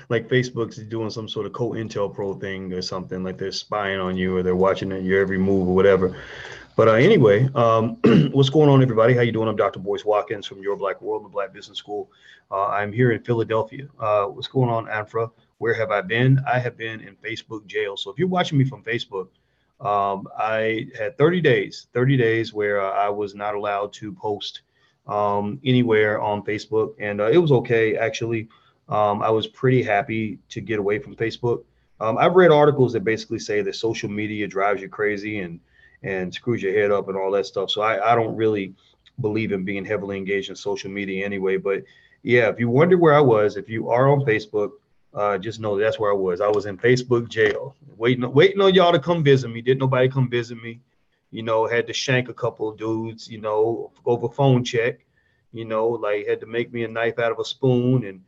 like Facebook's doing some sort of co-intel thing or something, like they're spying on you or they're watching your every move or whatever. But anyway, what's going on, everybody? How you doing? I'm Dr. Boyce Watkins from Your Black World, the Black Business School. I'm here in Philadelphia. What's going on, Afra? Where have I been? I have been in Facebook jail. So if you're watching me from Facebook, I had 30 days where I was not allowed to post anywhere on Facebook, and it was okay actually. I was pretty happy to get away from Facebook. I've read articles that basically say that social media drives you crazy and screws your head up and all that stuff. So I don't really believe in being heavily engaged in social media anyway. But yeah, if you wonder where I was, if you are on Facebook, just know that's where I was. I was in Facebook jail, waiting on y'all to come visit me. Didn't nobody come visit me? Had to shank a couple of dudes, over phone check, like had to make me a knife out of a spoon and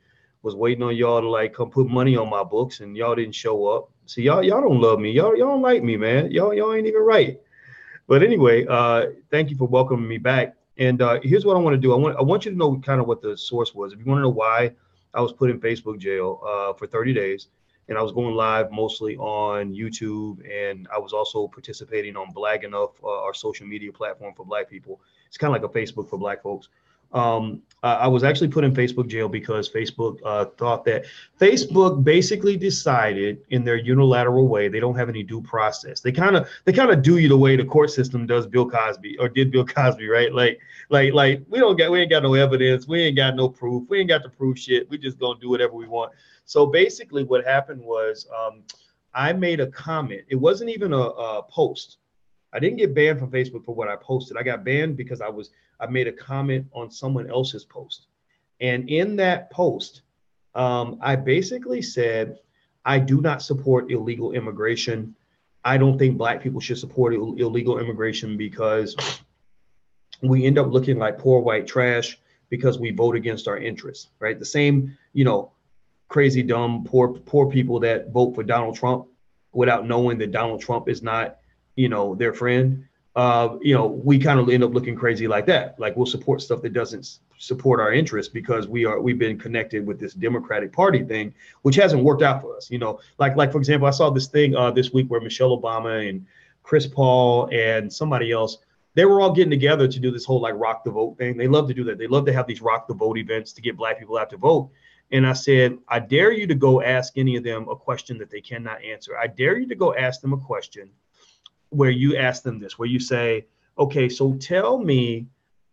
was waiting on y'all to like come put money on my books and y'all didn't show up. See, y'all don't love me. Y'all don't like me, man. Y'all ain't even right. But anyway, thank you for welcoming me back. And here's what I want to do. I want you to know kind of what the source was. If you want to know why I was put in Facebook jail for 30 days, and I was going live mostly on YouTube, and I was also participating on Black Enough, our social media platform for Black people. It's kind of like a Facebook for Black folks. I was actually put in Facebook jail because Facebook thought that Facebook basically decided in their unilateral way they don't have any due process. They kind of do you the way the court system does Bill Cosby or did Bill Cosby, right? Like we ain't got no evidence, we ain't got no proof, we ain't got to prove shit. We just gonna do whatever we want. So basically, what happened was I made a comment. It wasn't even a post. I didn't get banned from Facebook for what I posted. I got banned because I made a comment on someone else's post. And in that post, I basically said, I do not support illegal immigration. I don't think Black people should support illegal immigration because we end up looking like poor white trash because we vote against our interests, right? The same, crazy, dumb, poor people that vote for Donald Trump without knowing that Donald Trump is not, their friend. We kind of end up looking crazy like that. Like we'll support stuff that doesn't support our interests because we've been connected with this Democratic Party thing, which hasn't worked out for us. Like for example, I saw this thing this week where Michelle Obama and Chris Paul and somebody else, they were all getting together to do this whole like rock the vote thing. They love to do that. They love to have these rock the vote events to get Black people out to vote. And I said, I dare you to go ask any of them a question that they cannot answer. I dare you to go ask them a question where you ask them this, where you say, okay, so tell me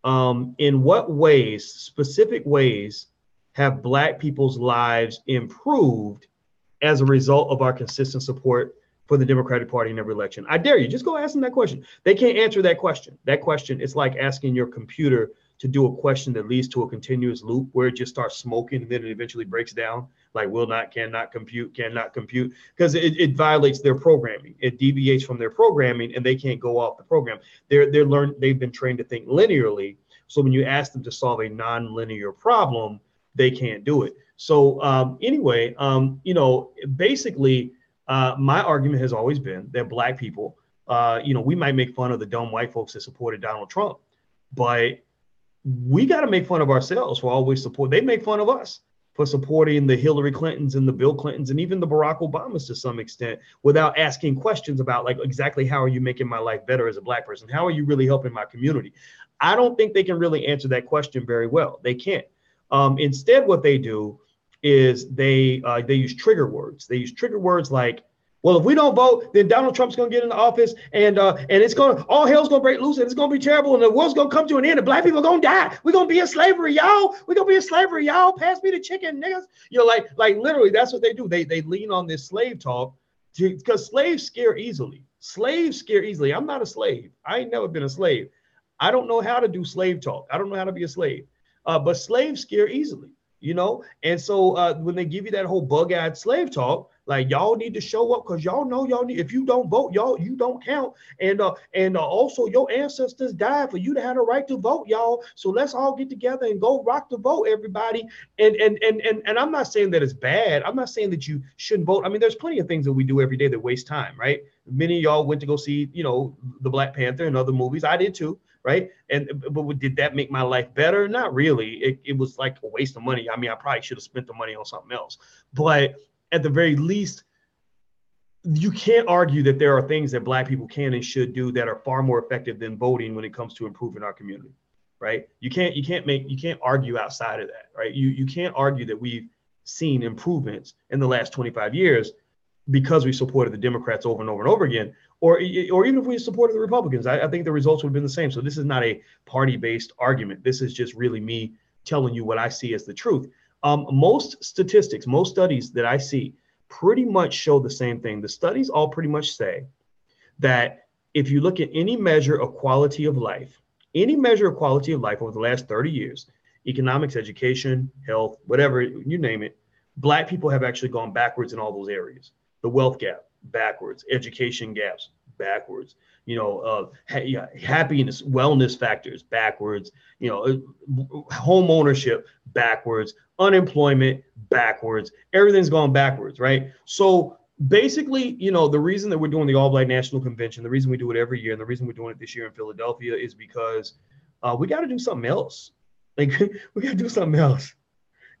in what ways, specific ways, have Black people's lives improved as a result of our consistent support for the Democratic Party in every election? I dare you, just go ask them that question. They can't answer that question. That question, it's like asking your computer to do a question that leads to a continuous loop where it just starts smoking and then it eventually breaks down, like will not, cannot compute, because it violates their programming. It deviates from their programming and they can't go off the program. They've been trained to think linearly. So when you ask them to solve a non-linear problem, they can't do it. So anyway, basically, my argument has always been that Black people, we might make fun of the dumb white folks that supported Donald Trump, but we got to make fun of ourselves for always support. They make fun of us for supporting the Hillary Clintons and the Bill Clintons and even the Barack Obamas to some extent without asking questions about like exactly how are you making my life better as a Black person? How are you really helping my community? I don't think they can really answer that question very well. They can't. Instead, what they do is they use trigger words. They use trigger words like, well, if we don't vote, then Donald Trump's going to get into office and it's all hell's going to break loose and it's going to be terrible and the world's going to come to an end and Black people are going to die. We're going to be in slavery, y'all. We're going to be in slavery, y'all. Pass me the chicken, niggas. Like literally, that's what they do. They lean on this slave talk because slaves scare easily. Slaves scare easily. I'm not a slave. I ain't never been a slave. I don't know how to do slave talk. I don't know how to be a slave. But slaves scare easly, And so when they give you that whole bug-eyed slave talk, like y'all need to show up because y'all know y'all need. If you don't vote, you don't count. And also your ancestors died for you to have the right to vote, y'all. So let's all get together and go rock the vote, everybody. And I'm not saying that it's bad. I'm not saying that you shouldn't vote. I mean, there's plenty of things that we do every day that waste time, right? Many of y'all went to go see, the Black Panther and other movies. I did too. right? But did that make my life better? Not really. It was like a waste of money. I mean, I probably should have spent the money on something else. But at the very least, you can't argue that there are things that Black people can and should do that are far more effective than voting when it comes to improving our community, right? You can't argue outside of that, right? You can't argue that we've seen improvements in the last 25 years because we supported the Democrats over and over and over again, or even if we supported the Republicans. I think the results would have been the same. So this is not a party-based argument. This is just really me telling you what I see as the truth. Most statistics, most studies that I see pretty much show the same thing. The studies all pretty much say that if you look at any measure of quality of life, over the last 30 years, economics, education, health, whatever, you name it, Black people have actually gone backwards in all those areas. The wealth gap, backwards. Education gaps, backwards. Happiness, wellness factors, backwards. Home ownership, backwards. Unemployment, backwards. Everything's gone backwards, right? So basically, the reason that we're doing the All Black National Convention, the reason we do it every year, and the reason we're doing it this year in Philadelphia is because we got to do something else. Like, we got to do something else.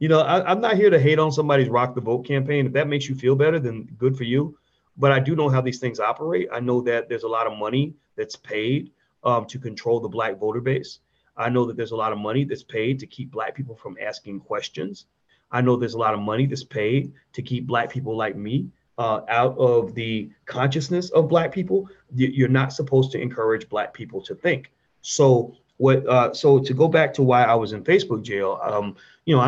I'm not here to hate on somebody's Rock the Vote campaign. If that makes you feel better, then good for you. But I do know how these things operate. I know that there's a lot of money that's paid to control the Black voter base. I know that there's a lot of money that's paid to keep Black people from asking questions. I know there's a lot of money that's paid to keep Black people like me out of the consciousness of Black people. You're not supposed to encourage Black people to think. So to go back to why I was in Facebook jail, I'm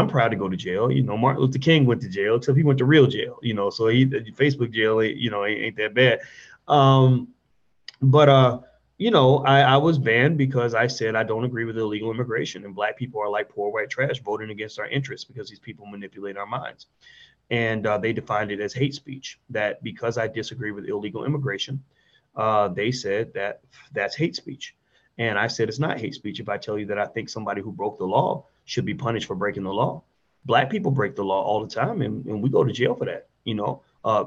proud to go to jail. Martin Luther King went to jail, except he went to real jail, so Facebook jail, ain't that bad. I was banned because I said I don't agree with illegal immigration, and Black people are like poor white trash voting against our interests because these people manipulate our minds. And they defined it as hate speech, that because I disagree with illegal immigration, they said that that's hate speech. And I said, it's not hate speech if I tell you that I think somebody who broke the law should be punished for breaking the law. Black people break the law all the time, and we go to jail for that.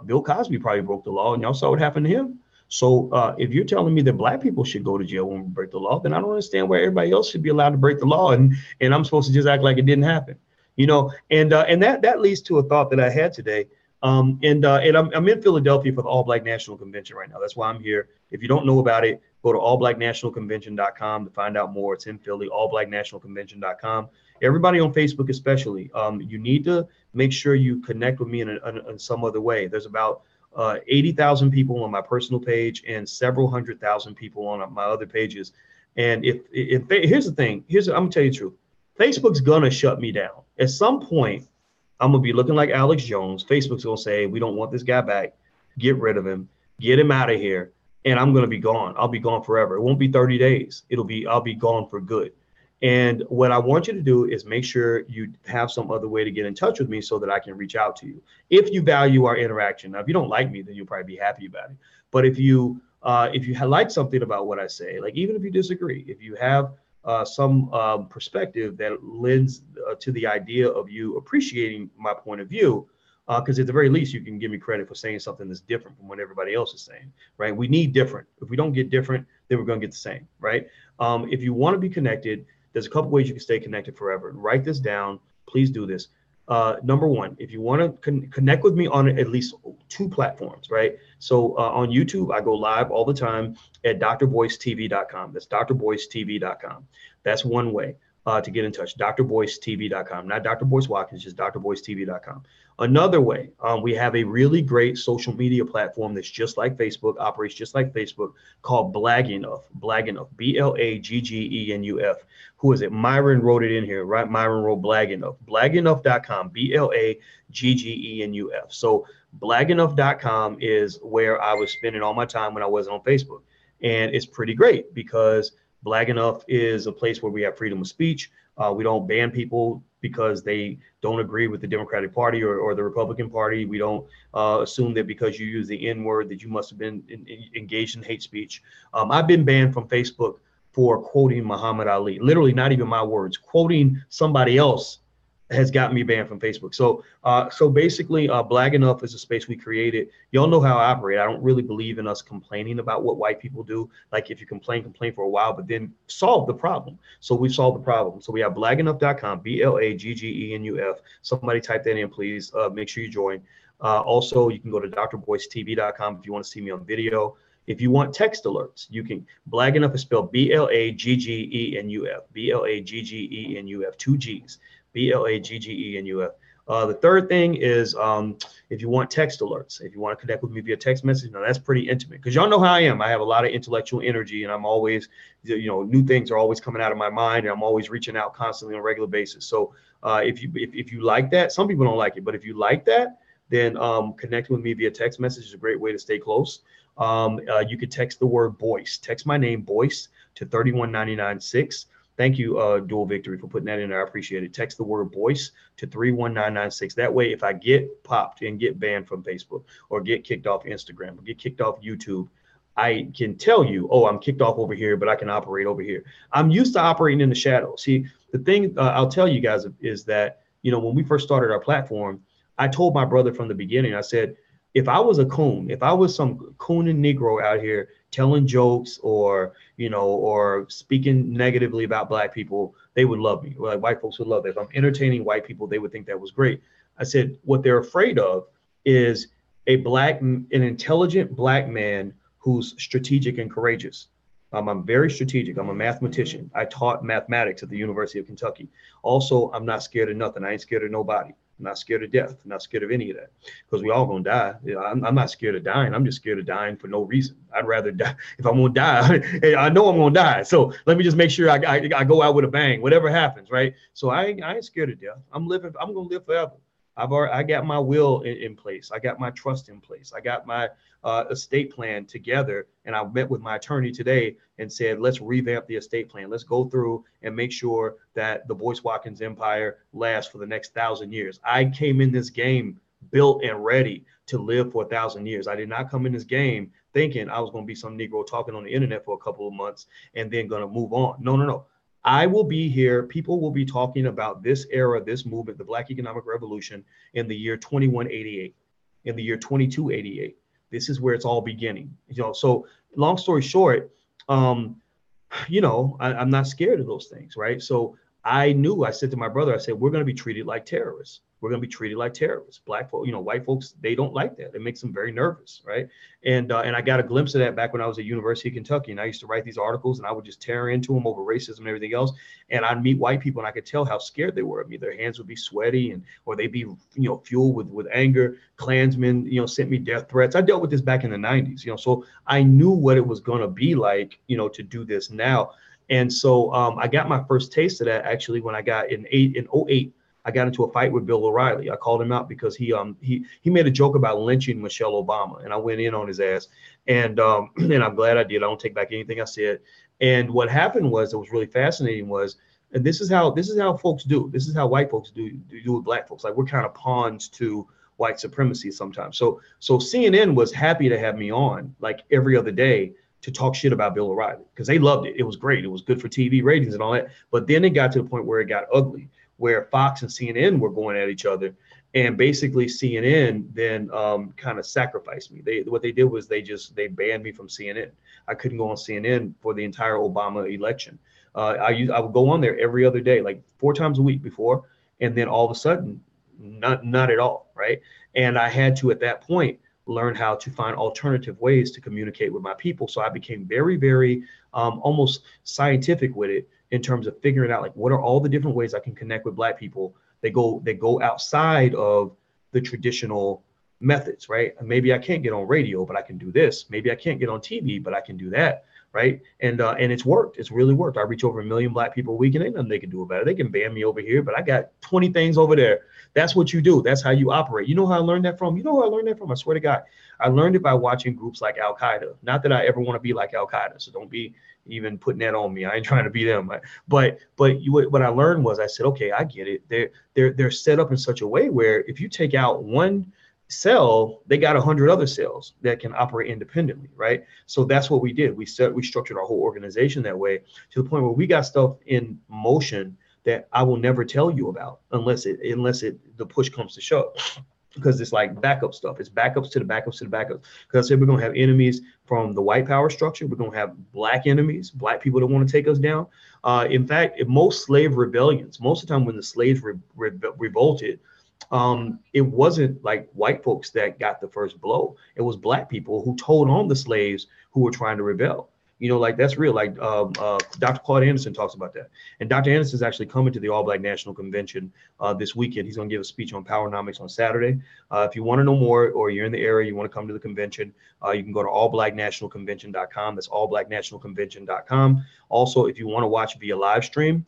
Bill Cosby probably broke the law, and y'all saw what happened to him. So if you're telling me that Black people should go to jail when we break the law, then I don't understand why everybody else should be allowed to break the law, and I'm supposed to just act like it didn't happen. And that leads to a thought that I had today. I'm in Philadelphia for the All Black National Convention right now. That's why I'm here. If you don't know about it, go to allblacknationalconvention.com to find out more. It's in Philly, allblacknationalconvention.com. Everybody on Facebook especially, you need to make sure you connect with me in some other way. There's about 80,000 people on my personal page and several 100,000 people on my other pages. And here's the thing, I'm gonna tell you the truth. Facebook's gonna shut me down. At some point, I'm gonna be looking like Alex Jones. Facebook's gonna say, we don't want this guy back. Get rid of him. Get him out of here. And I'm gonna be gone. I'll be gone forever. It won't be 30 days. I'll be gone for good. And what I want you to do is make sure you have some other way to get in touch with me so that I can reach out to you. If you value our interaction. Now, if you don't like me, then you'll probably be happy about it. But if you like something about what I say, like even if you disagree, if you have some perspective that lends to the idea of you appreciating my point of view, because at the very least, you can give me credit for saying something that's different from what everybody else is saying, right? We need different. If we don't get different, then we're going to get the same, right? If you want to be connected, there's a couple ways you can stay connected forever. Write this down. Please do this. Number one, if you want to connect with me on at least 2 platforms, right? So on YouTube, I go live all the time at drboycetv.com. That's drboycetv.com. That's one way to get in touch. drboycetv.com, not Dr. Boyce Watkins, just drboycetv.com. Another way, we have a really great social media platform that's just like Facebook, operates just like Facebook, called Blaggenuf, Blaggenuf. Who is it? Myron wrote it in here, right? Myron wrote Blaggenuf, blaggenuf.com, Blaggenuf. So blaggenuf.com is where I was spending all my time when I wasn't on Facebook. And it's pretty great because Blaggenuf is a place where we have freedom of speech. We don't ban people because they don't agree with the Democratic Party or the Republican Party. We don't assume that because you use the N-word that you must have been engaged in hate speech. I've been banned from Facebook for quoting Muhammad Ali, literally not even my words, quoting somebody else has gotten me banned from Facebook. So basically, Black Enough is a space we created. Y'all know how I operate. I don't really believe in us complaining about what white people do. Like if you complain for a while, but then solve the problem. So we've solved the problem. So we have blackenough.com, BLAGGENUF. Somebody type that in, please. Make sure you join. Also, you can go to drboycetv.com if you want to see me on video. If you want text alerts, you can. Black Enough is spelled BLAGGENUF, BLAGGENUF, two G's. BLAGGENUF. The third thing is if you want text alerts, if you want to connect with me via text message, now that's pretty intimate because y'all know how I am. I have a lot of intellectual energy and I'm always, new things are always coming out of my mind and I'm always reaching out constantly on a regular basis. So if you like that, some people don't like it, but if you like that, then connecting with me via text message is a great way to stay close. You could text the word Boyce. Text my name, Boyce, to 31996. Thank you, Dual Victory, for putting that in there. I appreciate it. Text the word Boyce to 31996. That way, if I get popped and get banned from Facebook or get kicked off Instagram or get kicked off YouTube, I can tell you, oh, I'm kicked off over here, but I can operate over here. I'm used to operating in the shadows. See, the thing I'll tell you guys is that, when we first started our platform, I told my brother from the beginning, I said, if I was a coon, if I was some coon and Negro out here telling jokes or speaking negatively about Black people, they would love me. Like white folks would love it. If I'm entertaining white people, they would think that was great. I said, what they're afraid of is an intelligent Black man who's strategic and courageous. I'm very strategic. I'm a mathematician. I taught mathematics at the University of Kentucky. Also, I'm not scared of nothing. I ain't scared of nobody. I'm not scared of death. I'm not scared of any of that because we all gonna die. I'm not scared of dying. I'm just scared of dying for no reason. I'd rather die. If I'm gonna die, I know I'm gonna die. So let me just make sure I go out with a bang, whatever happens, right? So I ain't scared of death. I'm gonna live forever. I got my will in place. I got my trust in place. I got my estate plan together. And I met with my attorney today and said, let's revamp the estate plan. Let's go through and make sure that the Boyce Watkins empire lasts for the next 1,000 years. I came in this game built and ready to live for 1,000 years. I did not come in this game thinking I was going to be some Negro talking on the internet for a couple of months and then going to move on. No. I will be here. People will be talking about this era, this movement, the Black Economic Revolution in the year 2188, in the year 2288. This is where it's all beginning. So long story short, I'm not scared of those things, right? So I said to my brother, I said, we're going to be treated like terrorists. We're going to be treated like terrorists. Black folks, white folks, they don't like that. It makes them very nervous, right? And I got a glimpse of that back when I was at University of Kentucky, and I used to write these articles, and I would just tear into them over racism and everything else. And I'd meet white people, and I could tell how scared they were of me. Their hands would be sweaty, or they'd be, fueled with anger. Klansmen, sent me death threats. I dealt with this back in the 90s, so I knew what it was going to be like, to do this now. And so I got my first taste of that actually when I got in 08. I got into a fight with Bill O'Reilly. I called him out because he made a joke about lynching Michelle Obama, and I went in on his ass. And I'm glad I did. I don't take back anything I said. And what happened was, it was really fascinating was, and this is how folks do. This is how white folks do with Black folks. Like, we're kind of pawns to white supremacy sometimes. So CNN was happy to have me on like every other day to talk shit about Bill O'Reilly because they loved it. It was great. It was good for TV ratings and all that. But then it got to the point where it got ugly, where Fox and CNN were going at each other. And basically CNN then kind of sacrificed me. What they did was they banned me from CNN. I couldn't go on CNN for the entire Obama election. I would go on there every other day, like 4 times a week before. And then all of a sudden, not at all, right? And I had to, at that point, learn how to find alternative ways to communicate with my people. So I became very, very almost scientific with it in terms of figuring out, like, what are all the different ways I can connect with Black people. They go outside of the traditional methods, right? And maybe I can't get on radio, but I can do this. Maybe I can't get on TV, but I can do that, right? And it's worked. It's really worked. I reach over 1 million Black people a week, and ain't nothing they can do about it. They can ban me over here, but I got 20 things over there. That's what you do. That's how you operate. You know how I learned that from? I swear to God. I learned it by watching groups like Al Qaeda. Not that I ever want to be like Al Qaeda, so don't be even putting that on me. I ain't trying to be them. But what I learned was, I said, okay, I get it. They're set up in such a way where if you take out one cell, they got 100 other cells that can operate independently, right? So that's what we did. We structured our whole organization that way, to the point where we got stuff in motion that I will never tell you about unless the push comes to shove. Because it's like backup stuff. It's backups to the backups to the backups. Because I said we're going to have enemies from the white power structure. We're going to have black enemies, black people that want to take us down. In fact, in most slave rebellions, most of the time when the slaves revolted, it wasn't like white folks that got the first blow. It was black people who told on the slaves who were trying to rebel. Like that's real. Like Dr. Claude Anderson talks about that. And Dr. Anderson is actually coming to the All Black National Convention this weekend. He's going to give a speech on Powernomics on Saturday. If you want to know more, or you're in the area, you want to come to the convention, you can go to allblacknationalconvention.com. That's allblacknationalconvention.com. Also, if you want to watch via live stream,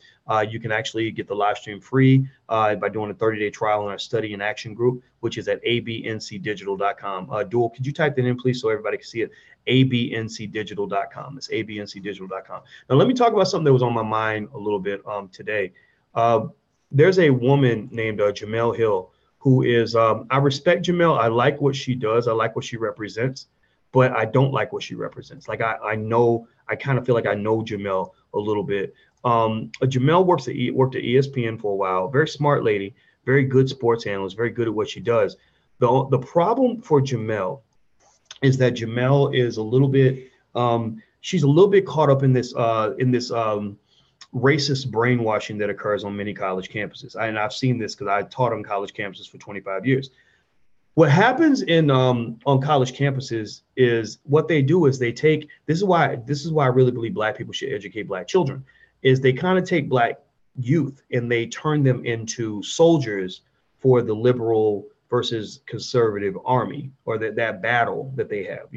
you can actually get the live stream free by doing a 30-day trial in our study and action group, which is at abncdigital.com. Dual, could you type that in, please, so everybody can see it? abncdigital.com. It's abncdigital.com. Now, let me talk about something that was on my mind a little bit today. There's a woman named Jemele Hill who is, I respect Jemele. I like what she does. I like what she represents, but I don't like what she represents. Like I kind of feel like I know Jemele a little bit. Jemele worked at ESPN for a while. Very smart lady, very good sports analyst, very good at what she does. The problem for Jemele is that Jemele is a little bit, she's a little bit caught up in this racist brainwashing that occurs on many college campuses. And I've seen this because I taught on college campuses for 25 years. What happens on college campuses is what they do is they take, this is why I really believe black people should educate black children, is they kind of take black youth and they turn them into soldiers for the liberal versus conservative army, or that battle that they have.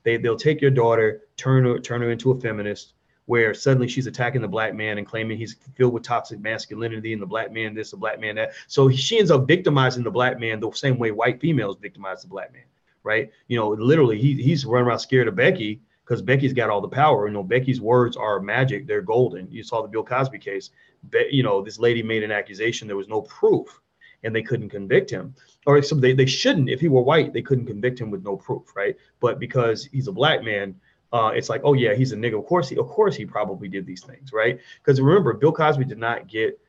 They'll take your daughter, turn her into a feminist, where suddenly she's attacking the black man and claiming he's filled with toxic masculinity and the black man this, the black man that. So she ends up victimizing the black man the same way white females victimize the black man, right? Literally he's running around scared of Becky because Becky's got all the power. Becky's words are magic. They're golden. You saw the Bill Cosby case. This lady made an accusation. There was no proof and they couldn't convict him. Or so they shouldn't. If he were white, they couldn't convict him with no proof, right? But because he's a black man, it's like, oh yeah, he's a nigga. Of course he probably did these things, right? Because remember, Bill Cosby did not get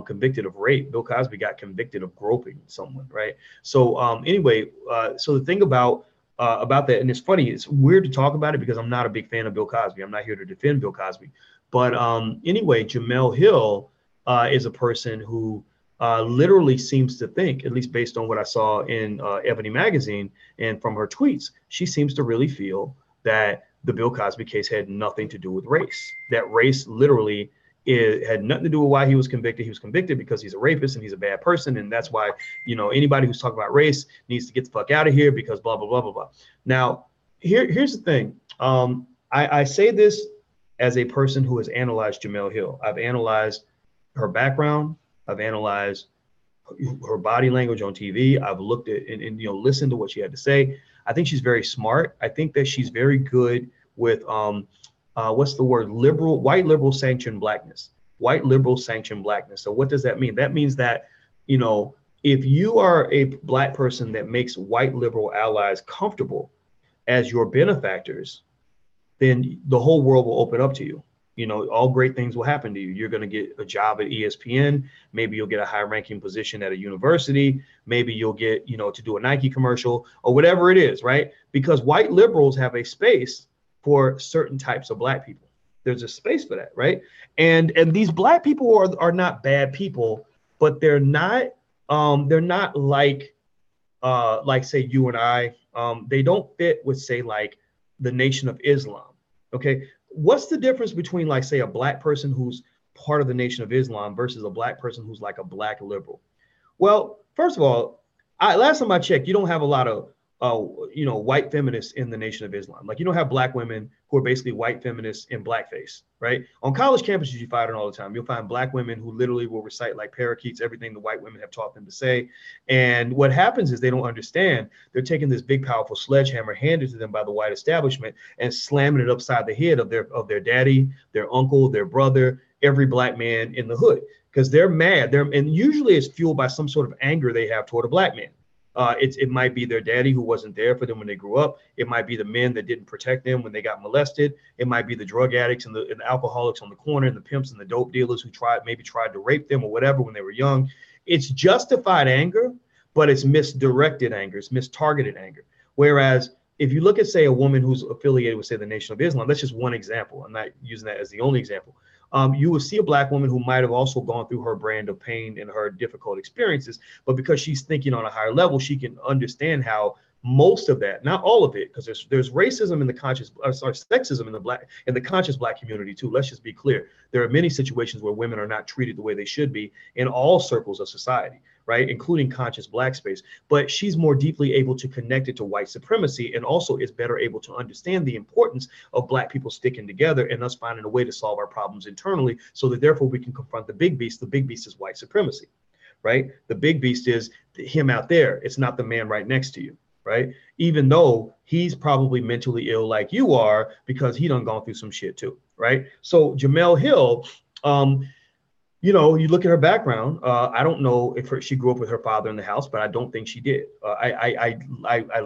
convicted of rape. Bill Cosby got convicted of groping someone, right? So anyway, so the thing about that, and it's funny, it's weird to talk about it because I'm not a big fan of Bill Cosby. I'm not here to defend Bill Cosby, but anyway, Jemele Hill is a person who literally seems to think, at least based on what I saw in Ebony magazine and from her tweets, she seems to really feel that the Bill Cosby case had nothing to do with race. That race literally had nothing to do with why he was convicted. He was convicted because he's a rapist and he's a bad person. And that's why, anybody who's talking about race needs to get the fuck out of here because blah, blah, blah, blah, blah. Now, here's the thing. I say this as a person who has analyzed Jemele Hill. I've analyzed her background. I've analyzed her body language on TV. I've looked at and listened to what she had to say. I think she's very smart. I think that she's very good with what's the word? White liberal sanctioned blackness. White liberal sanctioned blackness. So what does that mean? That means that, if you are a black person that makes white liberal allies comfortable as your benefactors, then the whole world will open up to you. All great things will happen to you. You're going to get a job at ESPN. Maybe you'll get a high ranking position at a university. Maybe you'll get, to do a Nike commercial or whatever it is, right? Because white liberals have a space for certain types of black people. There's a space for that, right? And these black people are not bad people, but they're not like say you and I. They don't fit with say like the Nation of Islam. Okay. What's the difference between like, say, a black person who's part of the Nation of Islam versus a black person who's like a black liberal? Well, first of all, last time I checked, you don't have a lot of, white feminists in the Nation of Islam. Like you don't have black women who are basically white feminists in blackface, right? On college campuses, you find it all the time. You'll find black women who literally will recite like parakeets, everything the white women have taught them to say. And what happens is they don't understand. They're taking this big, powerful sledgehammer handed to them by the white establishment and slamming it upside the head of their daddy, their uncle, their brother, every black man in the hood, because they're mad. And usually it's fueled by some sort of anger they have toward a black man. It might be their daddy who wasn't there for them when they grew up. It might be the men that didn't protect them when they got molested. It might be the drug addicts and the alcoholics on the corner and the pimps and the dope dealers who maybe tried to rape them or whatever when they were young. It's justified anger, but it's misdirected anger. It's mistargeted anger. Whereas if you look at, say, a woman who's affiliated with, say, the Nation of Islam, that's just one example. I'm not using that as the only example. You will see a Black woman who might have also gone through her brand of pain and her difficult experiences, but because she's thinking on a higher level, she can understand how most of that, not all of it, because there's racism in the conscious, sexism in the conscious Black community too. Let's just be clear. There are many situations where women are not treated the way they should be in all circles of society, right, including conscious Black space. But she's more deeply able to connect it to white supremacy, and also is better able to understand the importance of Black people sticking together and us finding a way to solve our problems internally, so that therefore we can confront the big beast. The big beast is white supremacy, right? The big beast is him out there. It's not the man right next to you, right? Even though he's probably mentally ill like you are, because he done gone through some shit too, right? So Jemele Hill, you know, you look at her background. I don't know if she grew up with her father in the house, but I don't think she did. I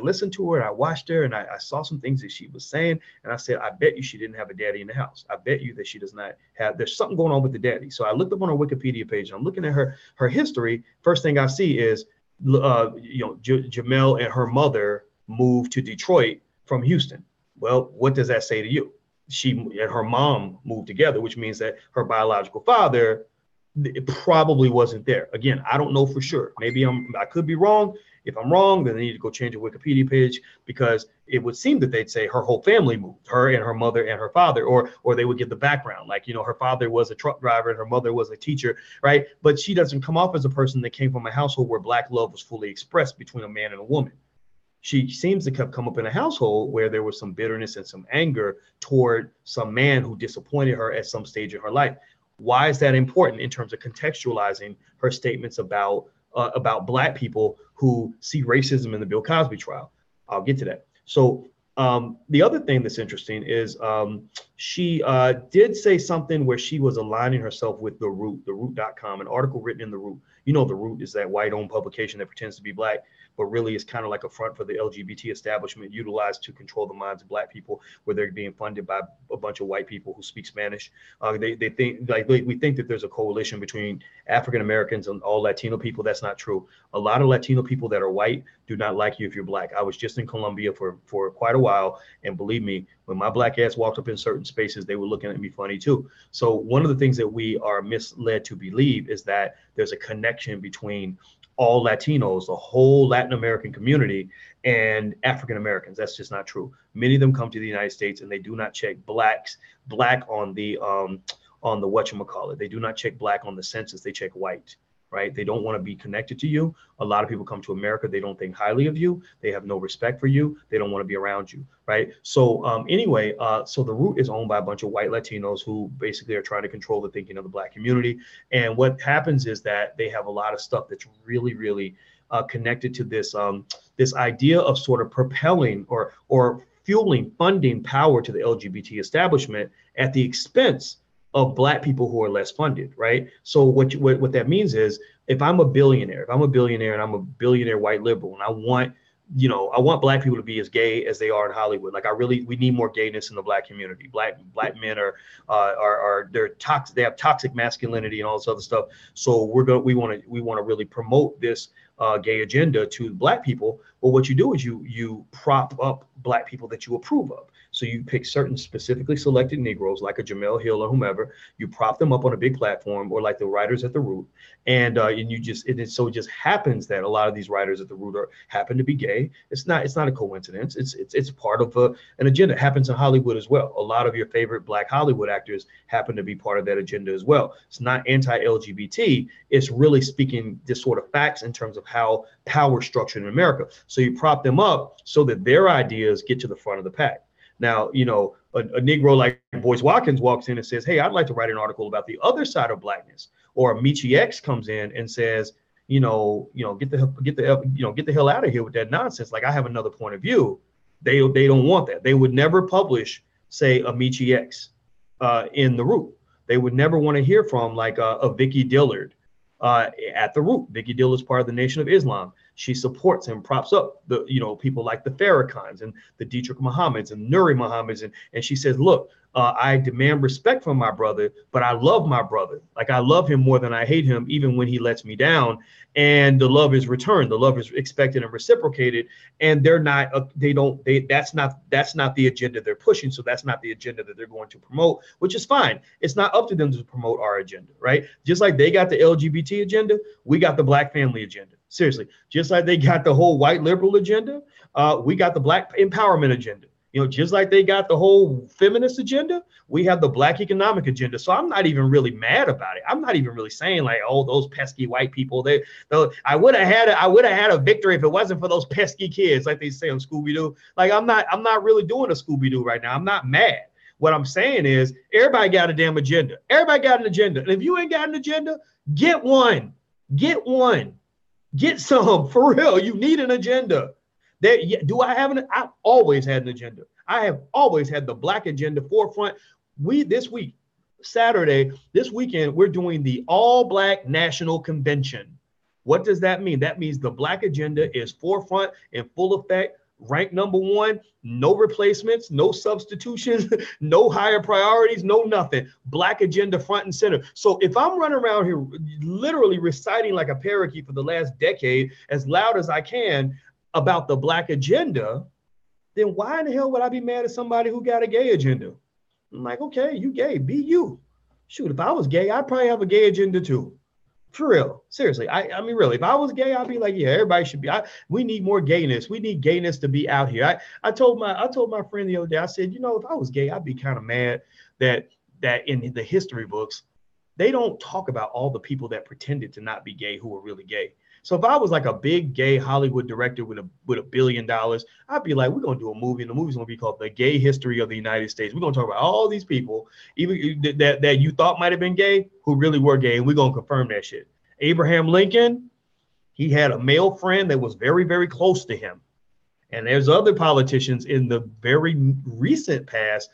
listened to her, and I watched her, and I saw some things that she was saying, and I said, I bet you she didn't have a daddy in the house. I bet you that she does not have. There's something going on with the daddy. So I looked up on her Wikipedia page, and I'm looking at her history. First thing I see is, Jemele and her mother moved to Detroit from Houston. Well, what does that say to you? She and her mom moved together, which means that her biological father, it probably wasn't there. Again, I don't know for sure. Maybe I could be wrong. If I'm wrong, then I need to go change the Wikipedia page, because it would seem that they'd say her whole family moved, her and her mother and her father, or they would give the background, like, you know, her father was a truck driver and her mother was a teacher, right? But she doesn't come off as a person that came from a household where Black love was fully expressed between a man and a woman. She seems to have come up in a household where there was some bitterness and some anger toward some man who disappointed her at some stage in her life. Why is that important in terms of contextualizing her statements about Black people who see racism in the Bill Cosby trial? I'll get to that. So the other thing that's interesting is she did say something where she was aligning herself with The Root.com, an article written in The Root. You know, The Root is that white-owned publication that pretends to be Black, but really is kind of like a front for the LGBT establishment, utilized to control the minds of Black people, where they're being funded by a bunch of white people who speak Spanish. They think, like, we think that there's a coalition between African Americans and all Latino people. That's not true. A lot of Latino people that are white do not like you if you're Black. I was just in Colombia for quite a while, and believe me, when my Black ass walked up in certain spaces, they were looking at me funny too. So one of the things that we are misled to believe is that there's a connection between all Latinos, the whole Latin American community, and African Americans. That's just not true. Many of them come to the United States and they do not check Black on the whatchamacallit. They do not check Black on the census. They check white, right? They don't want to be connected to you. A lot of people come to America. They don't think highly of you. They have no respect for you. They don't want to be around you, right? So anyway, so The Root is owned by a bunch of white Latinos who basically are trying to control the thinking of the Black community. And what happens is that they have a lot of stuff that's really, really connected to this this idea of sort of propelling or fueling funding power to the LGBT establishment at the expense of Black people who are less funded, right? So what that means is, if I'm a billionaire and I'm a billionaire white liberal, and I want Black people to be as gay as they are in Hollywood. Like, we need more gayness in the Black community. Black men they're toxic. They have toxic masculinity and all this other stuff. So we want to really promote this gay agenda to Black people. Well, what you do is you prop up Black people that you approve of. So you pick certain specifically selected Negroes, like a Jemele Hill or whomever. You prop them up on a big platform, or like the writers at The Root, and it just happens that a lot of these writers at The Root happen to be gay. It's not a coincidence. It's part of an agenda. It happens in Hollywood as well. A lot of your favorite Black Hollywood actors happen to be part of that agenda as well. It's not anti-LGBT. It's really speaking this sort of facts in terms of how power is structured in America. So you prop them up so that their ideas get to the front of the pack. Now, you know, a Negro like Boyce Watkins walks in and says, hey, I'd like to write an article about the other side of Blackness. Or Michi X comes in and says, get the hell out of here with that nonsense. Like, I have another point of view. They don't want that. They would never publish, say, a Michi X in The Root. They would never want to hear from, like, a Vicky Dillard at The Root. Vicky Dillard is part of the Nation of Islam. She supports him, props up the, people like the Farrakhan's and the Dietrich Muhammad's and Nuri Muhammad's. And she says, look, I demand respect from my brother, but I love my brother. Like, I love him more than I hate him, even when he lets me down. And the love is returned. The love is expected and reciprocated. And that's not the agenda they're pushing. So that's not the agenda that they're going to promote, which is fine. It's not up to them to promote our agenda, right? Just like they got the LGBT agenda, we got the Black family agenda. Seriously, just like they got the whole white liberal agenda, we got the Black empowerment agenda. Just like they got the whole feminist agenda, we have the Black economic agenda. So I'm not even really mad about it. I'm not even really saying like, oh, those pesky white people. I would have had a victory if it wasn't for those pesky kids, like they say on Scooby-Doo. Like, I'm not really doing a Scooby-Doo right now. I'm not mad. What I'm saying is everybody got a damn agenda. Everybody got an agenda. And if you ain't got an agenda, get one. Get one. Get some, for real. You need an agenda. Do I have I've always had an agenda. I have always had the Black agenda forefront. This week, Saturday, this weekend, we're doing the All Black National Convention. What does that mean? That means the Black agenda is forefront in full effect, ranked #1, no replacements, no substitutions, no higher priorities, no nothing. Black agenda front and center. So if I'm running around here literally reciting like a parakeet for the last decade, as loud as I can, about the Black agenda, then why in the hell would I be mad at somebody who got a gay agenda? I'm like, okay, you gay, be you. Shoot, if I was gay, I'd probably have a gay agenda too. For real, seriously. I mean, really, if I was gay, I'd be like, yeah, everybody should be. We need more gayness. We need gayness to be out here. I told my friend the other day, I said, if I was gay, I'd be kind of mad that in the history books, they don't talk about all the people that pretended to not be gay who were really gay. So if I was like a big gay Hollywood director with $1 billion, I'd be like, we're going to do a movie, and the movie's going to be called The Gay History of the United States. We're going to talk about all these people, even that you thought might have been gay, who really were gay, and we're going to confirm that shit. Abraham Lincoln, he had a male friend that was very, very close to him. And there's other politicians in the very recent past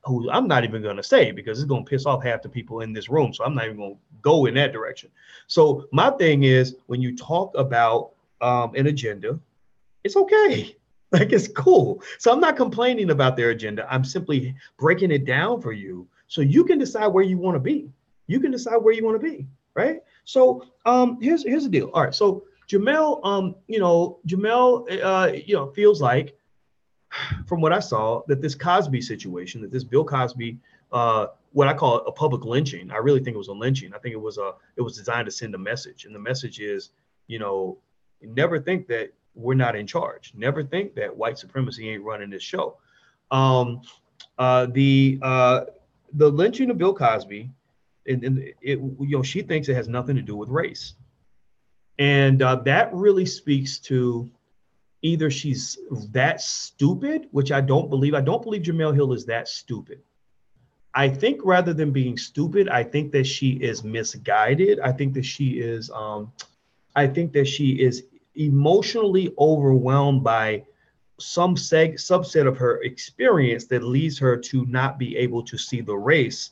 who I'm not even going to say, because it's going to piss off half the people in this room. So I'm not even going to go in that direction. So my thing is, when you talk about an agenda, it's okay. Like, it's cool. So I'm not complaining about their agenda. I'm simply breaking it down for you so you can decide where you want to be. You can decide where you want to be, right? So here's the deal. All right. So Jemele, feels like, from what I saw, that this Cosby situation, that this Bill Cosby, what I call a public lynching, I really think it was a lynching. I think it was designed to send a message. And the message is, never think that we're not in charge. Never think that white supremacy ain't running this show. The lynching of Bill Cosby, she thinks it has nothing to do with race. And that really speaks to either she's that stupid, which I don't believe. I don't believe Jemele Hill is that stupid. I think rather than being stupid, I think that she is misguided. I think that she is emotionally overwhelmed by some subset of her experience that leads her to not be able to see the race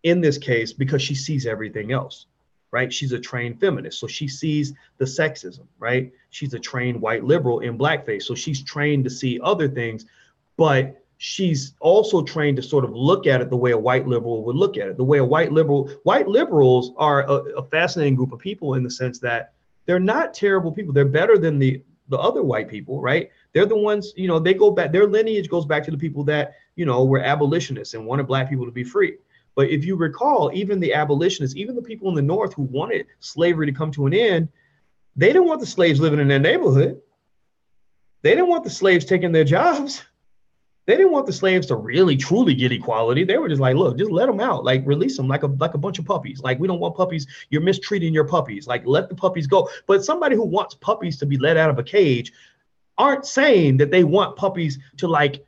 in this case, because she sees everything else. Right? She's a trained feminist. So she sees the sexism, right? She's a trained white liberal in blackface. So she's trained to see other things, but she's also trained to sort of look at it the way a white liberal would look at it. The way white liberals are a fascinating group of people, in the sense that they're not terrible people. They're better than the other white people, right? They're the ones, they go back, their lineage goes back to the people that, were abolitionists and wanted black people to be free. But if you recall, even the abolitionists, even the people in the North who wanted slavery to come to an end, they didn't want the slaves living in their neighborhood. They didn't want the slaves taking their jobs. They didn't want the slaves to really, truly get equality. They were just like, look, just let them out, like release them like a bunch of puppies. Like, we don't want puppies. You're mistreating your puppies. Like, let the puppies go. But somebody who wants puppies to be let out of a cage aren't saying that they want puppies to like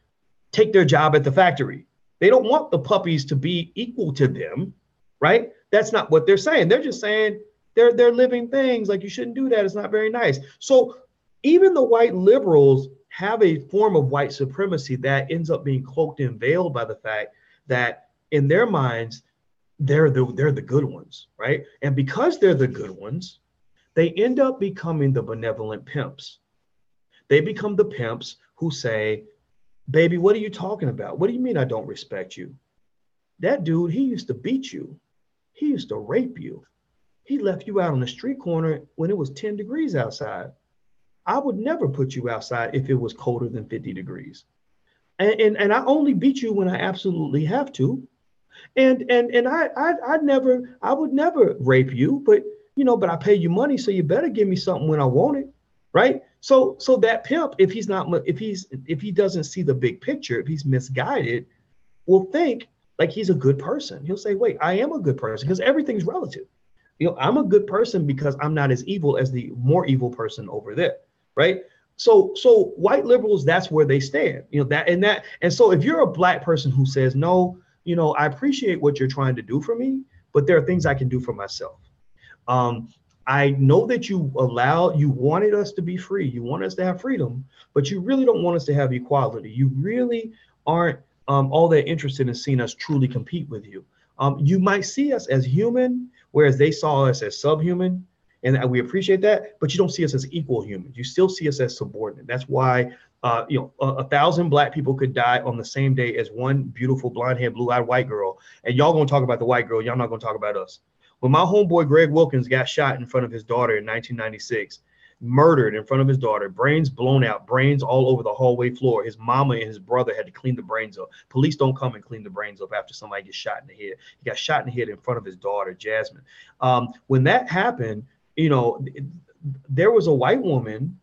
take their job at the factory. They don't want the puppies to be equal to them, right? That's not what they're saying. They're just saying they're living things. Like, you shouldn't do that. It's not very nice. So even the white liberals have a form of white supremacy that ends up being cloaked and veiled by the fact that in their minds, they're the good ones, right? And because they're the good ones, they end up becoming the benevolent pimps. They become the pimps who say, baby, what are you talking about? What do you mean I don't respect you? That dude, he used to beat you. He used to rape you. He left you out on the street corner when it was 10 degrees outside. I would never put you outside if it was colder than 50 degrees. And I only beat you when I absolutely have to. And I would never rape you, but but I pay you money, so you better give me something when I want it, right? So that pimp, if he doesn't see the big picture, if he's misguided, will think like he's a good person. He'll say, wait, I am a good person, because everything's relative. I'm a good person because I'm not as evil as the more evil person over there, right? So white liberals, that's where they stand. And so if you're a black person who says, no, I appreciate what you're trying to do for me, but there are things I can do for myself. I know that you wanted us to be free. You want us to have freedom, but you really don't want us to have equality. You really aren't all that interested in seeing us truly compete with you. You might see us as human, whereas they saw us as subhuman, and we appreciate that, but you don't see us as equal humans. You still see us as subordinate. That's why 1,000 black people could die on the same day as one beautiful blonde-haired, blue-eyed white girl, and y'all gonna talk about the white girl. Y'all not gonna talk about us. When my homeboy Greg Wilkins got shot in front of his daughter in 1996, murdered in front of his daughter, brains blown out, brains all over the hallway floor. His mama and his brother had to clean the brains up. Police don't come and clean the brains up after somebody gets shot in the head. He got shot in the head in front of his daughter, Jasmine. When that happened, there was a white woman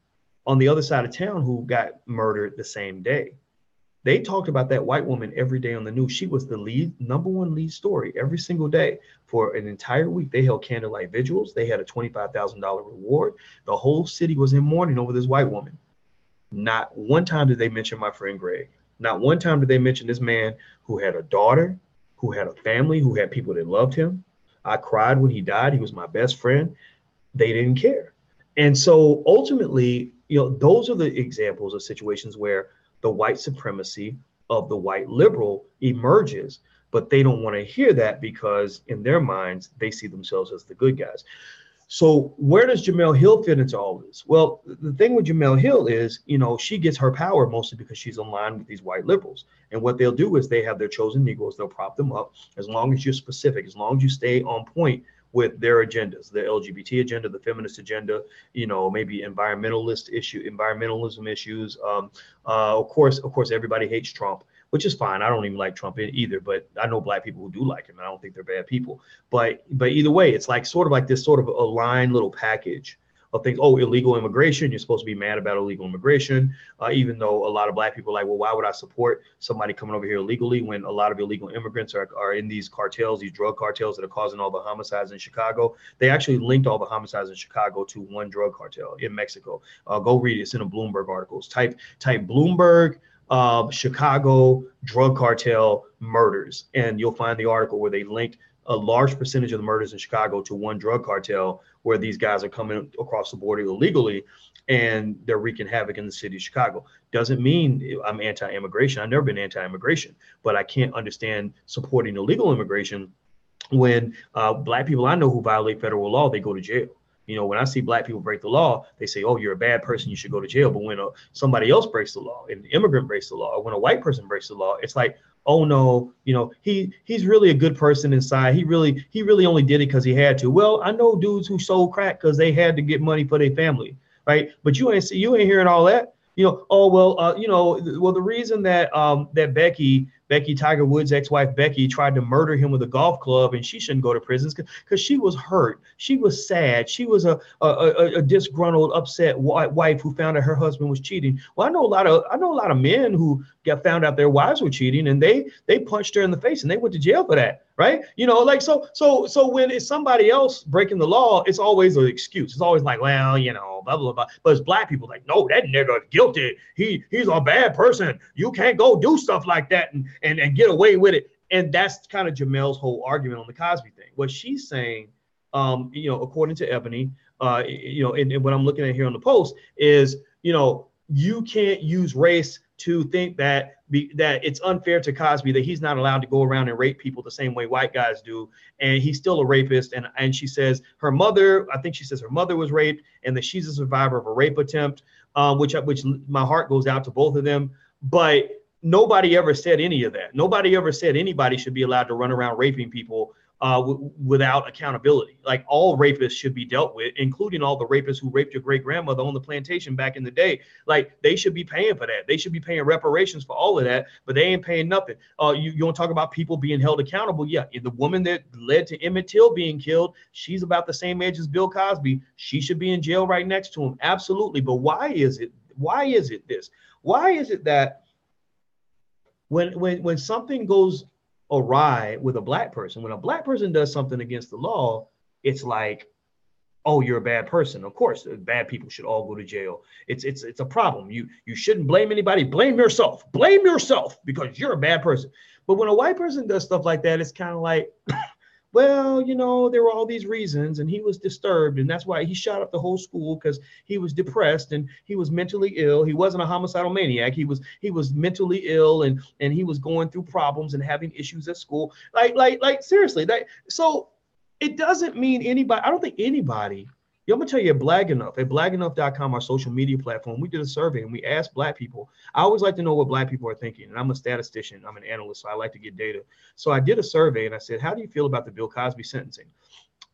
on the other side of town who got murdered the same day. They talked about that white woman every day on the news. She was the number one lead story every single day for an entire week. They held candlelight vigils. They had a $25,000 reward. The whole city was in mourning over this white woman. Not one time did they mention my friend Greg. Not one time did they mention this man who had a daughter, who had a family, who had people that loved him. I cried when he died. He was my best friend. They didn't care. And so ultimately, those are the examples of situations where the white supremacy of the white liberal emerges, but they don't want to hear that because in their minds, they see themselves as the good guys. So where does Jemele Hill fit into all this? Well, the thing with Jemele Hill is, she gets her power mostly because she's aligned with these white liberals. And what they'll do is they have their chosen Negroes, they'll prop them up as long as you're specific, as long as you stay on point with their agendas, the LGBT agenda, the feminist agenda, maybe environmentalism issues. Of course, everybody hates Trump, which is fine. I don't even like Trump either, but I know black people who do like him, and I don't think they're bad people. But either way, it's like sort of like this sort of aligned little package of things. Oh, illegal immigration. You're supposed to be mad about illegal immigration, even though a lot of black people are like, well, why would I support somebody coming over here illegally when a lot of illegal immigrants are in these cartels, these drug cartels that are causing all the homicides in Chicago? They actually linked all the homicides in Chicago to one drug cartel in Mexico. Go read it. It's in a Bloomberg articles. Type Bloomberg Chicago drug cartel murders, and you'll find the article where they linked a large percentage of the murders in Chicago to one drug cartel, where these guys are coming across the border illegally and they're wreaking havoc in the city of Chicago. Doesn't mean I'm anti-immigration. I've never been anti-immigration, but I can't understand supporting illegal immigration when black people I know who violate federal law, they go to jail. When I see black people break the law, they say, oh, you're a bad person, you should go to jail. But when somebody else breaks the law, an immigrant breaks the law, or when a white person breaks the law, it's like, oh no, he's really a good person inside. He really only did it because he had to. Well, I know dudes who sold crack because they had to get money for their family, right? But you ain't hearing all that. The reason that that Becky Tiger Woods' ex-wife Becky tried to murder him with a golf club and she shouldn't go to prison because she was hurt. She was sad. She was a disgruntled, upset wife who found out her husband was cheating. Well, I know a lot of men who found out their wives were cheating and they punched her in the face and they went to jail for that. Right. So when it's somebody else breaking the law, it's always an excuse. It's always like, well, blah, blah, blah. But it's black people like, no, that nigga guilty. He's a bad person. You can't go do stuff like that and get away with it. And that's kind of Jemele's whole argument on the Cosby thing. What she's saying, according to Ebony, and what I'm looking at here on the post is, you can't use race to think that that it's unfair to Cosby that he's not allowed to go around and rape people the same way white guys do, and he's still a rapist. And she says her mother, I think she says her mother was raped, and that she's a survivor of a rape attempt, which my heart goes out to both of them. But nobody ever said any of that. Nobody ever said anybody should be allowed to run around raping people without accountability. Like, all rapists should be dealt with, including all the rapists who raped your great grandmother on the plantation back in the day. Like, they should be paying for that. They should be paying reparations for all of that, but they ain't paying nothing. You want to talk about people being held accountable? Yeah, the woman that led to Emmett Till being killed, she's about the same age as Bill Cosby. She should be in jail right next to him. Absolutely. But why is it this? Why is it that when something goes awry with a black person, when a black person does something against the law, it's like, oh, you're a bad person. Of course, bad people should all go to jail. It's a problem. You shouldn't blame anybody. Blame yourself. Blame yourself because you're a bad person. But when a white person does stuff like that, it's kind of like, well, there were all these reasons, and he was disturbed, and that's why he shot up the whole school, because he was depressed and he was mentally ill. He wasn't a homicidal maniac. He was mentally ill, and he was going through problems and having issues at school. Like seriously, so it doesn't mean anybody. I don't think anybody. I'm gonna tell you, at blackenough.com, our social media platform, we did a survey and we asked black people. I always like to know what black people are thinking, and I'm a statistician, I'm an analyst, so I like to get data. So I did a survey and I said, how do you feel about the Bill Cosby sentencing?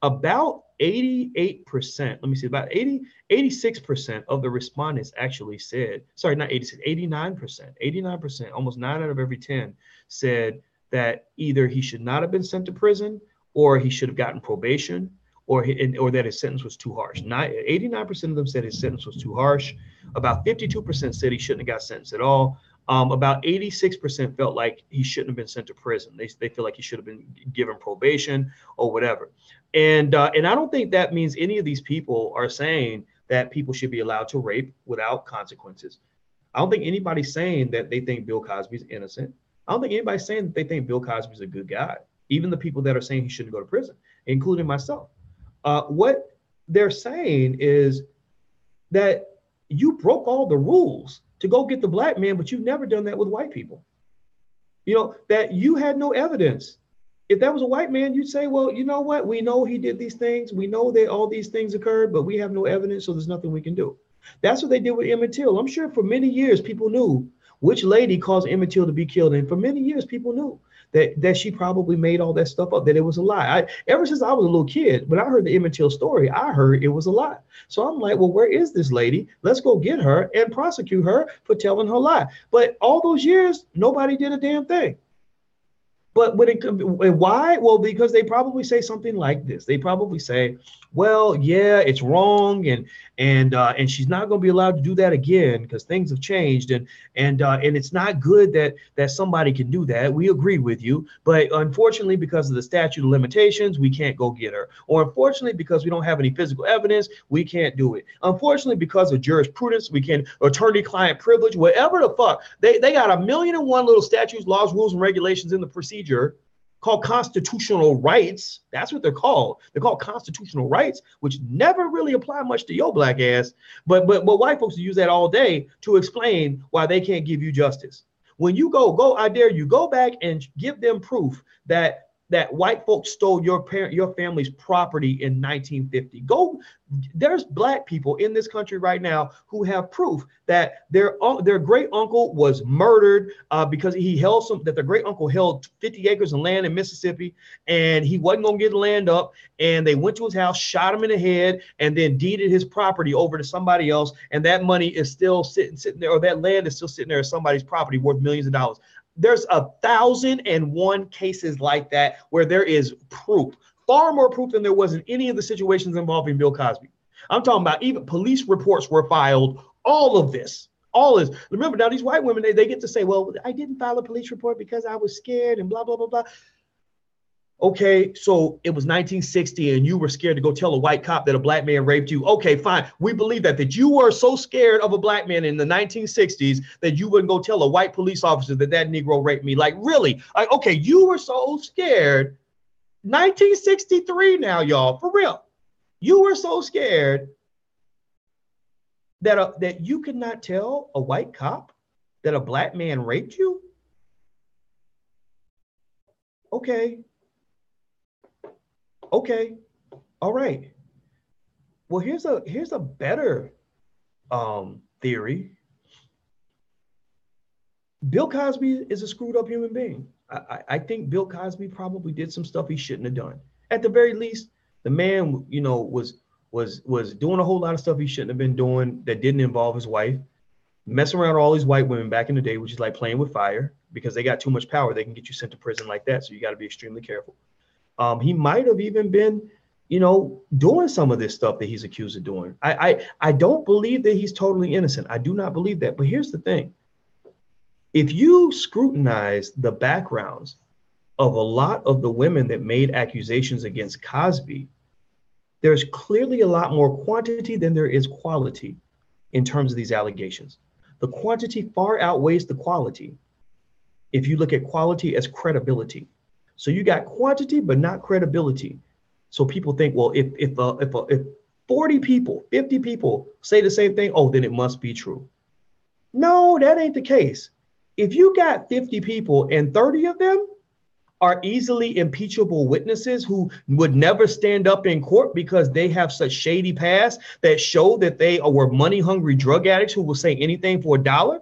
About 88%, about 86% of the respondents actually said, sorry, not 86, 89%, almost 9 out of every 10 said that either he should not have been sent to prison, or he should have gotten probation, or that his sentence was too harsh. 89% of them said his sentence was too harsh. About 52% said he shouldn't have got sentenced at all. About 86% felt like he shouldn't have been sent to prison. They feel like he should have been given probation or whatever. And I don't think that means any of these people are saying that people should be allowed to rape without consequences. I don't think anybody's saying that they think Bill Cosby's innocent. I don't think anybody's saying that they think Bill Cosby's a good guy. Even the people that are saying he shouldn't go to prison, including myself. What they're saying is that you broke all the rules to go get the black man, but you've never done that with white people. That you had no evidence. If that was a white man, you'd say, well, you know what? We know he did these things. We know that all these things occurred, but we have no evidence, so there's nothing we can do. That's what they did with Emmett Till. I'm sure for many years, people knew which lady caused Emmett Till to be killed. And for many years, people knew that she probably made all that stuff up, that it was a lie. Ever since I was a little kid, when I heard the Emmett Till story, I heard it was a lie. So I'm like, well, where is this lady? Let's go get her and prosecute her for telling her lie. But all those years, nobody did a damn thing. But why? Well, because they probably say something like this. They probably say, well, yeah, it's wrong, and she's not going to be allowed to do that again because things have changed, and it's not good that somebody can do that. We agree with you, but unfortunately, because of the statute of limitations, we can't go get her. Or unfortunately, because we don't have any physical evidence, we can't do it. Unfortunately, because of jurisprudence, we can attorney-client privilege, whatever the fuck. They got 1,000,001 little statutes, laws, rules, and regulations in the procedure called constitutional rights. That's what they're called. They're called constitutional rights, which never really apply much to your black ass. But white folks use that all day to explain why they can't give you justice. When you go, I dare you, go back and give them proof that white folks stole your family's property in 1950. There's black people in this country right now who have proof that their great uncle was murdered because their great uncle held 50 acres of land in Mississippi, and he wasn't gonna get the land up, and they went to his house, shot him in the head, and then deeded his property over to somebody else, and that money is still sitting there, or that land is still sitting there as somebody's property worth millions of dollars. There's 1,001 cases like that where there is proof, far more proof than there was in any of the situations involving Bill Cosby. I'm talking about even police reports were filed, all of this. Remember, now these white women, they get to say, well, I didn't file a police report because I was scared and blah, blah, blah, blah. Okay, so it was 1960 and you were scared to go tell a white cop that a black man raped you. Okay, fine. We believe that you were so scared of a black man in the 1960s that you wouldn't go tell a white police officer that Negro raped me. Like, really? Like, okay, you were so scared. 1963 now, y'all, for real. You were so scared that you could not tell a white cop that a black man raped you? Okay. Okay. All right. Well, here's a better theory. Bill Cosby is a screwed up human being. I think Bill Cosby probably did some stuff he shouldn't have done. At the very least, the man, was doing a whole lot of stuff he shouldn't have been doing that didn't involve his wife, messing around all these white women back in the day, which is like playing with fire because they got too much power. They can get you sent to prison like that. So you got to be extremely careful. He might have even been, doing some of this stuff that he's accused of doing. I don't believe that he's totally innocent. I do not believe that. But here's the thing. If you scrutinize the backgrounds of a lot of the women that made accusations against Cosby, there's clearly a lot more quantity than there is quality in terms of these allegations. The quantity far outweighs the quality if you look at quality as credibility. So you got quantity, but not credibility. So people think, well, if 40 people, 50 people say the same thing, oh, then it must be true. No, that ain't the case. If you got 50 people and 30 of them are easily impeachable witnesses who would never stand up in court because they have such shady past that show that they were money hungry drug addicts who will say anything for $1,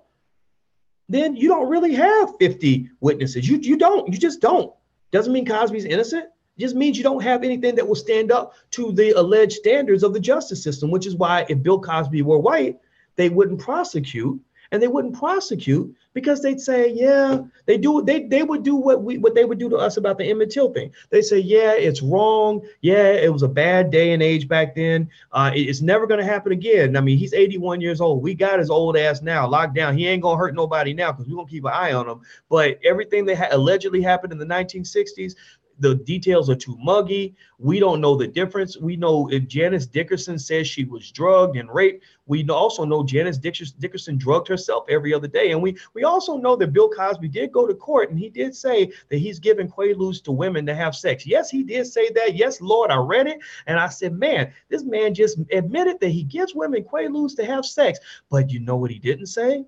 then you don't really have 50 witnesses. You just don't. Doesn't mean Cosby's innocent. It just means you don't have anything that will stand up to the alleged standards of the justice system, which is why if Bill Cosby were white, they wouldn't prosecute. And they wouldn't prosecute because they'd say, yeah, they would do what they would do to us about the Emmett Till thing. They say, yeah, it's wrong. Yeah, it was a bad day and age back then. It's never going to happen again. I mean, he's 81 years old. We got his old ass now locked down. He ain't going to hurt nobody now because we're going to keep an eye on him. But everything that allegedly happened in the 1960s, the details are too muggy. We don't know the difference. We know if Janice Dickerson says she was drugged and raped, we also know Janice Dickerson drugged herself every other day. And we also know that Bill Cosby did go to court and he did say that he's giving quaaludes to women to have sex. Yes, he did say that. Yes, Lord, I read it. And I said, man, this man just admitted that he gives women quaaludes to have sex. But you know what he didn't say?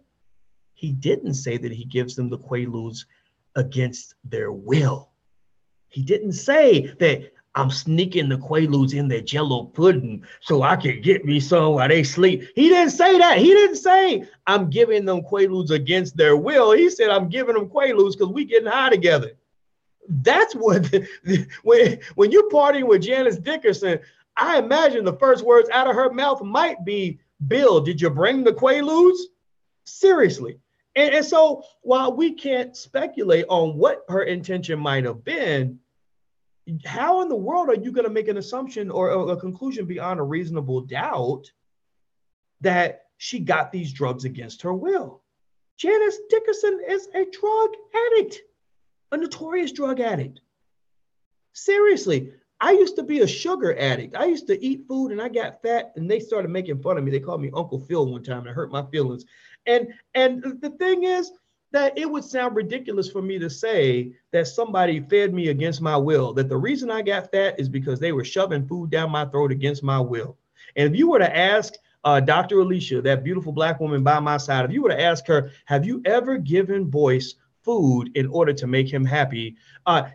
He didn't say that he gives them the quaaludes against their will. He didn't say that I'm sneaking the quaaludes in their Jello pudding so I can get me some while they sleep. He didn't say that. He didn't say I'm giving them quaaludes against their will. He said I'm giving them quaaludes because we getting high together. That's what, when you're partying with Janice Dickerson, I imagine the first words out of her mouth might be, Bill, did you bring the quaaludes? Seriously. And so while we can't speculate on what her intention might have been, how in the world are you going to make an assumption or a conclusion beyond a reasonable doubt that she got these drugs against her will? Janice Dickerson is a drug addict, a notorious drug addict. Seriously, I used to be a sugar addict. I used to eat food and I got fat and they started making fun of me. They called me Uncle Phil one time and it hurt my feelings. And the thing is that it would sound ridiculous for me to say that somebody fed me against my will, that the reason I got fat is because they were shoving food down my throat against my will. And if you were to ask Dr. Alicia, that beautiful Black woman by my side, if you were to ask her, have you ever given Boyce food in order to make him happy,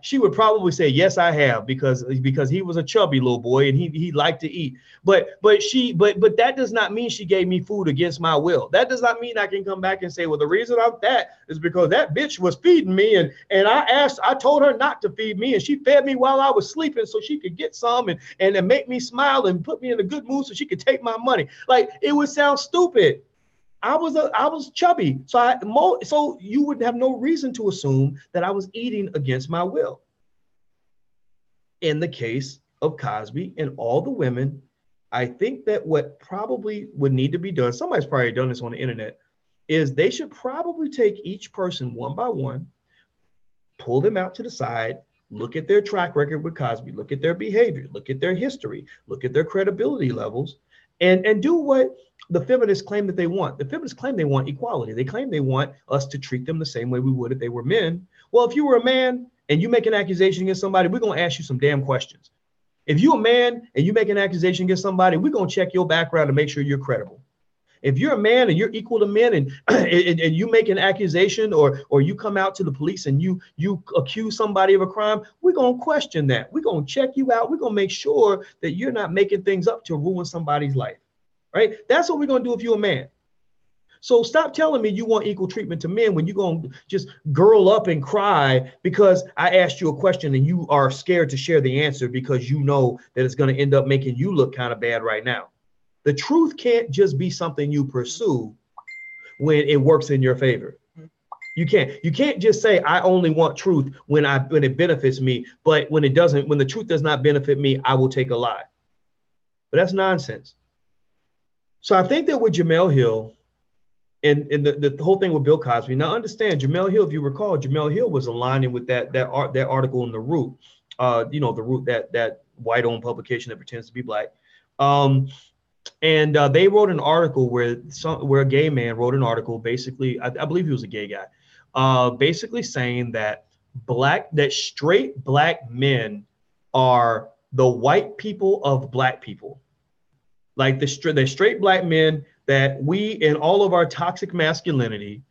she would probably say, yes, I have, because he was a chubby little boy and he liked to eat. But that does not mean she gave me food against my will. That does not mean I can come back and say, well, the reason I'm fat is because that bitch was feeding me and I told her not to feed me and she fed me while I was sleeping so she could get some and make me smile and put me in a good mood so she could take my money. Like, it would sound stupid. I was chubby, so you would have no reason to assume that I was eating against my will. In the case of Cosby and all the women, I think that what probably would need to be done, somebody's probably done this on the internet, is they should probably take each person one by one, pull them out to the side, look at their track record with Cosby, look at their behavior, look at their history, look at their credibility levels, and do what the feminists claim that they want. The feminists claim they want equality. They claim they want us to treat them the same way we would if they were men. Well, if you were a man and you make an accusation against somebody, we're going to ask you some damn questions. If you're a man and you make an accusation against somebody, we're going to check your background to make sure you're credible. If you're a man and you're equal to men, and you make an accusation, or you come out to the police and you accuse somebody of a crime, we're going to question that. We're going to check you out. We're going to make sure that you're not making things up to ruin somebody's life, right? That's what we're going to do if you're a man. So stop telling me you want equal treatment to men when you're going to just girl up and cry because I asked you a question and you are scared to share the answer because you know that it's going to end up making you look kind of bad right now. The truth can't just be something you pursue when it works in your favor. You can't just say I only want truth when it benefits me, but when it doesn't, when the truth does not benefit me, I will take a lie. But that's nonsense. So I think that with Jemele Hill and the whole thing with Bill Cosby. Now understand, Jemele Hill, if you recall, Jemele Hill was aligning with that article in The Root, The Root, that white-owned publication that pretends to be black. And they wrote an article where a gay man wrote an article, basically, I believe he was a gay guy, basically saying that straight black men are the white people of black people. Like the straight black men, that we in all of our toxic masculinity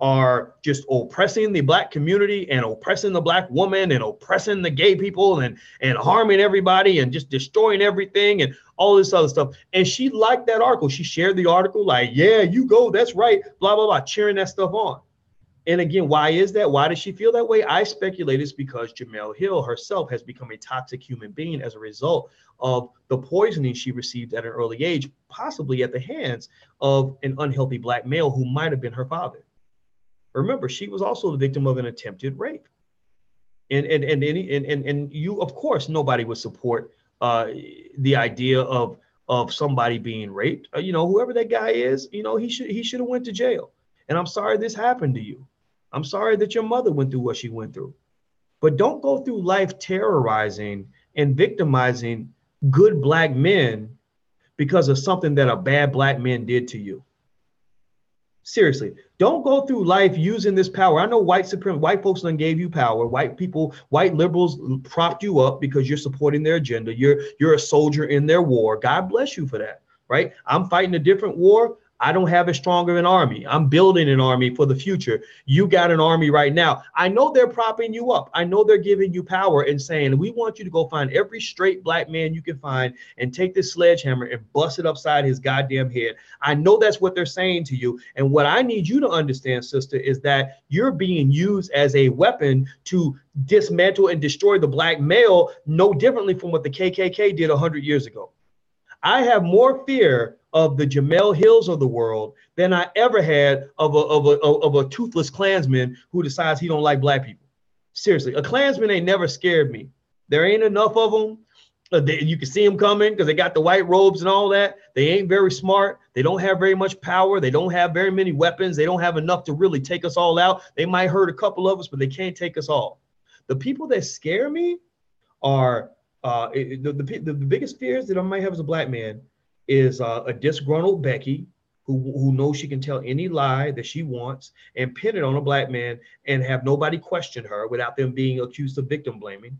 are just oppressing the black community and oppressing the black woman and oppressing the gay people and harming everybody and just destroying everything and all this other stuff. And she liked that article. She shared the article like, yeah, you go, that's right, blah, blah, blah, cheering that stuff on. And again, why is that? Why does she feel that way? I speculate it's because Jemele Hill herself has become a toxic human being as a result of the poisoning she received at an early age, possibly at the hands of an unhealthy black male who might have been her father. Remember, she was also the victim of an attempted rape. And you, of course, nobody would support the idea of somebody being raped. Whoever that guy is, he should have went to jail. And I'm sorry this happened to you. I'm sorry that your mother went through what she went through. But don't go through life terrorizing and victimizing good black men because of something that a bad black man did to you. Seriously, don't go through life using this power. I know white folks done gave you power. White people, white liberals propped you up because you're supporting their agenda. You're a soldier in their war. God bless you for that, right? I'm fighting a different war. I don't have as strong of an army. I'm building an army for the future. You got an army right now. I know they're propping you up. I know they're giving you power and saying, we want you to go find every straight black man you can find and take this sledgehammer and bust it upside his goddamn head. I know that's what they're saying to you. And what I need you to understand, sister, is that you're being used as a weapon to dismantle and destroy the black male, no differently from what the KKK did 100 years ago. I have more fear of the Jemele Hills of the world than I ever had of a toothless Klansman who decides he don't like black people. Seriously, a Klansman ain't never scared me. There ain't enough of them. You can see them coming because they got the white robes and all that. They ain't very smart. They don't have very much power. They don't have very many weapons. They don't have enough to really take us all out. They might hurt a couple of us, but they can't take us all. The people that scare me are the biggest fears that I might have as a black man is a disgruntled Becky who knows she can tell any lie that she wants and pin it on a black man and have nobody question her without them being accused of victim blaming.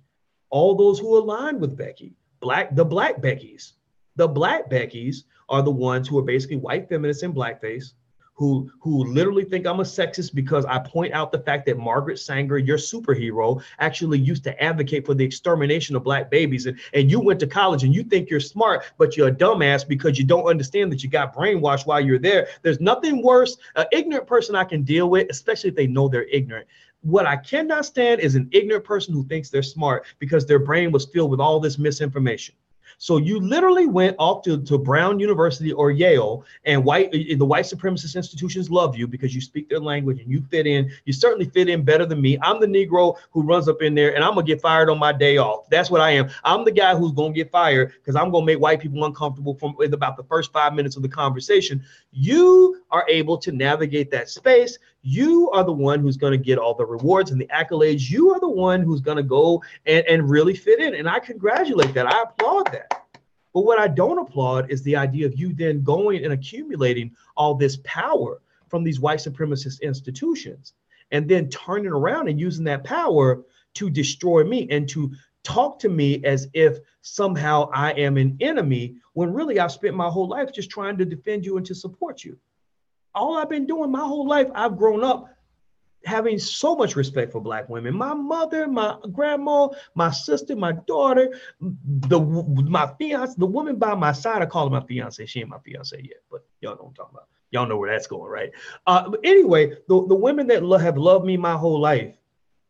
All those who align with Becky, the black Beckys. The black Beckys are the ones who are basically white feminists in blackface, who literally think I'm a sexist because I point out the fact that Margaret Sanger, your superhero, actually used to advocate for the extermination of black babies. And you went to college and you think you're smart, but you're a dumbass because you don't understand that you got brainwashed while you're there. There's nothing worse. An ignorant person I can deal with, especially if they know they're ignorant. What I cannot stand is an ignorant person who thinks they're smart because their brain was filled with all this misinformation. So you literally went off to Brown University or Yale, and the white supremacist institutions love you because you speak their language and you fit in. You certainly fit in better than me. I'm the Negro who runs up in there and I'm going to get fired on my day off. That's what I am. I'm the guy who's going to get fired because I'm going to make white people uncomfortable in about the first 5 minutes of the conversation. You are able to navigate that space. You are the one who's going to get all the rewards and the accolades. You are the one who's going to go and really fit in. And I congratulate that. I applaud that. But what I don't applaud is the idea of you then going and accumulating all this power from these white supremacist institutions and then turning around and using that power to destroy me and to talk to me as if somehow I am an enemy, when really I've spent my whole life just trying to defend you and to support you. All I've been doing my whole life, I've grown up having so much respect for Black women. My mother, my grandma, my sister, my daughter, my fiance, the woman by my side, I call her my fiance. She ain't my fiance yet, but y'all know what I'm talking about. Y'all know where that's going, right? But anyway, the women that have loved me my whole life,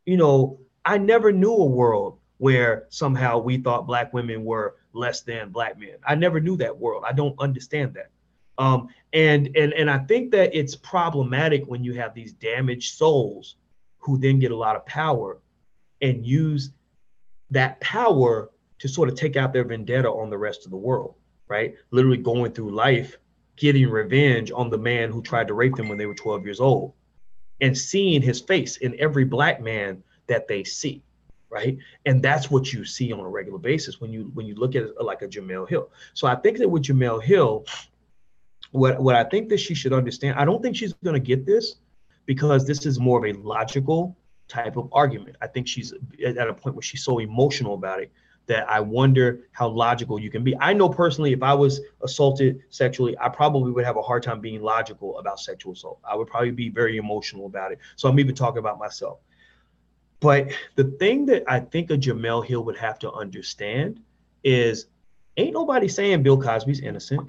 you know, I never knew a world where somehow we thought Black women were less than Black men. I never knew that world. I don't understand that. And I think that it's problematic when you have these damaged souls who then get a lot of power and use that power to sort of take out their vendetta on the rest of the world, right? Literally going through life, getting revenge on the man who tried to rape them when they were 12 years old, and seeing his face in every Black man that they see, right? And that's what you see on a regular basis when you look at it like a Jemele Hill. So I think that with Jemele Hill, what I think that she should understand, I don't think she's going to get this, because this is more of a logical type of argument. I think she's at a point where she's so emotional about it that I wonder how logical you can be. I know personally, if I was assaulted sexually, I probably would have a hard time being logical about sexual assault. I would probably be very emotional about it. So I'm even talking about myself. But the thing that I think a Jemele Hill would have to understand is, ain't nobody saying Bill Cosby's innocent.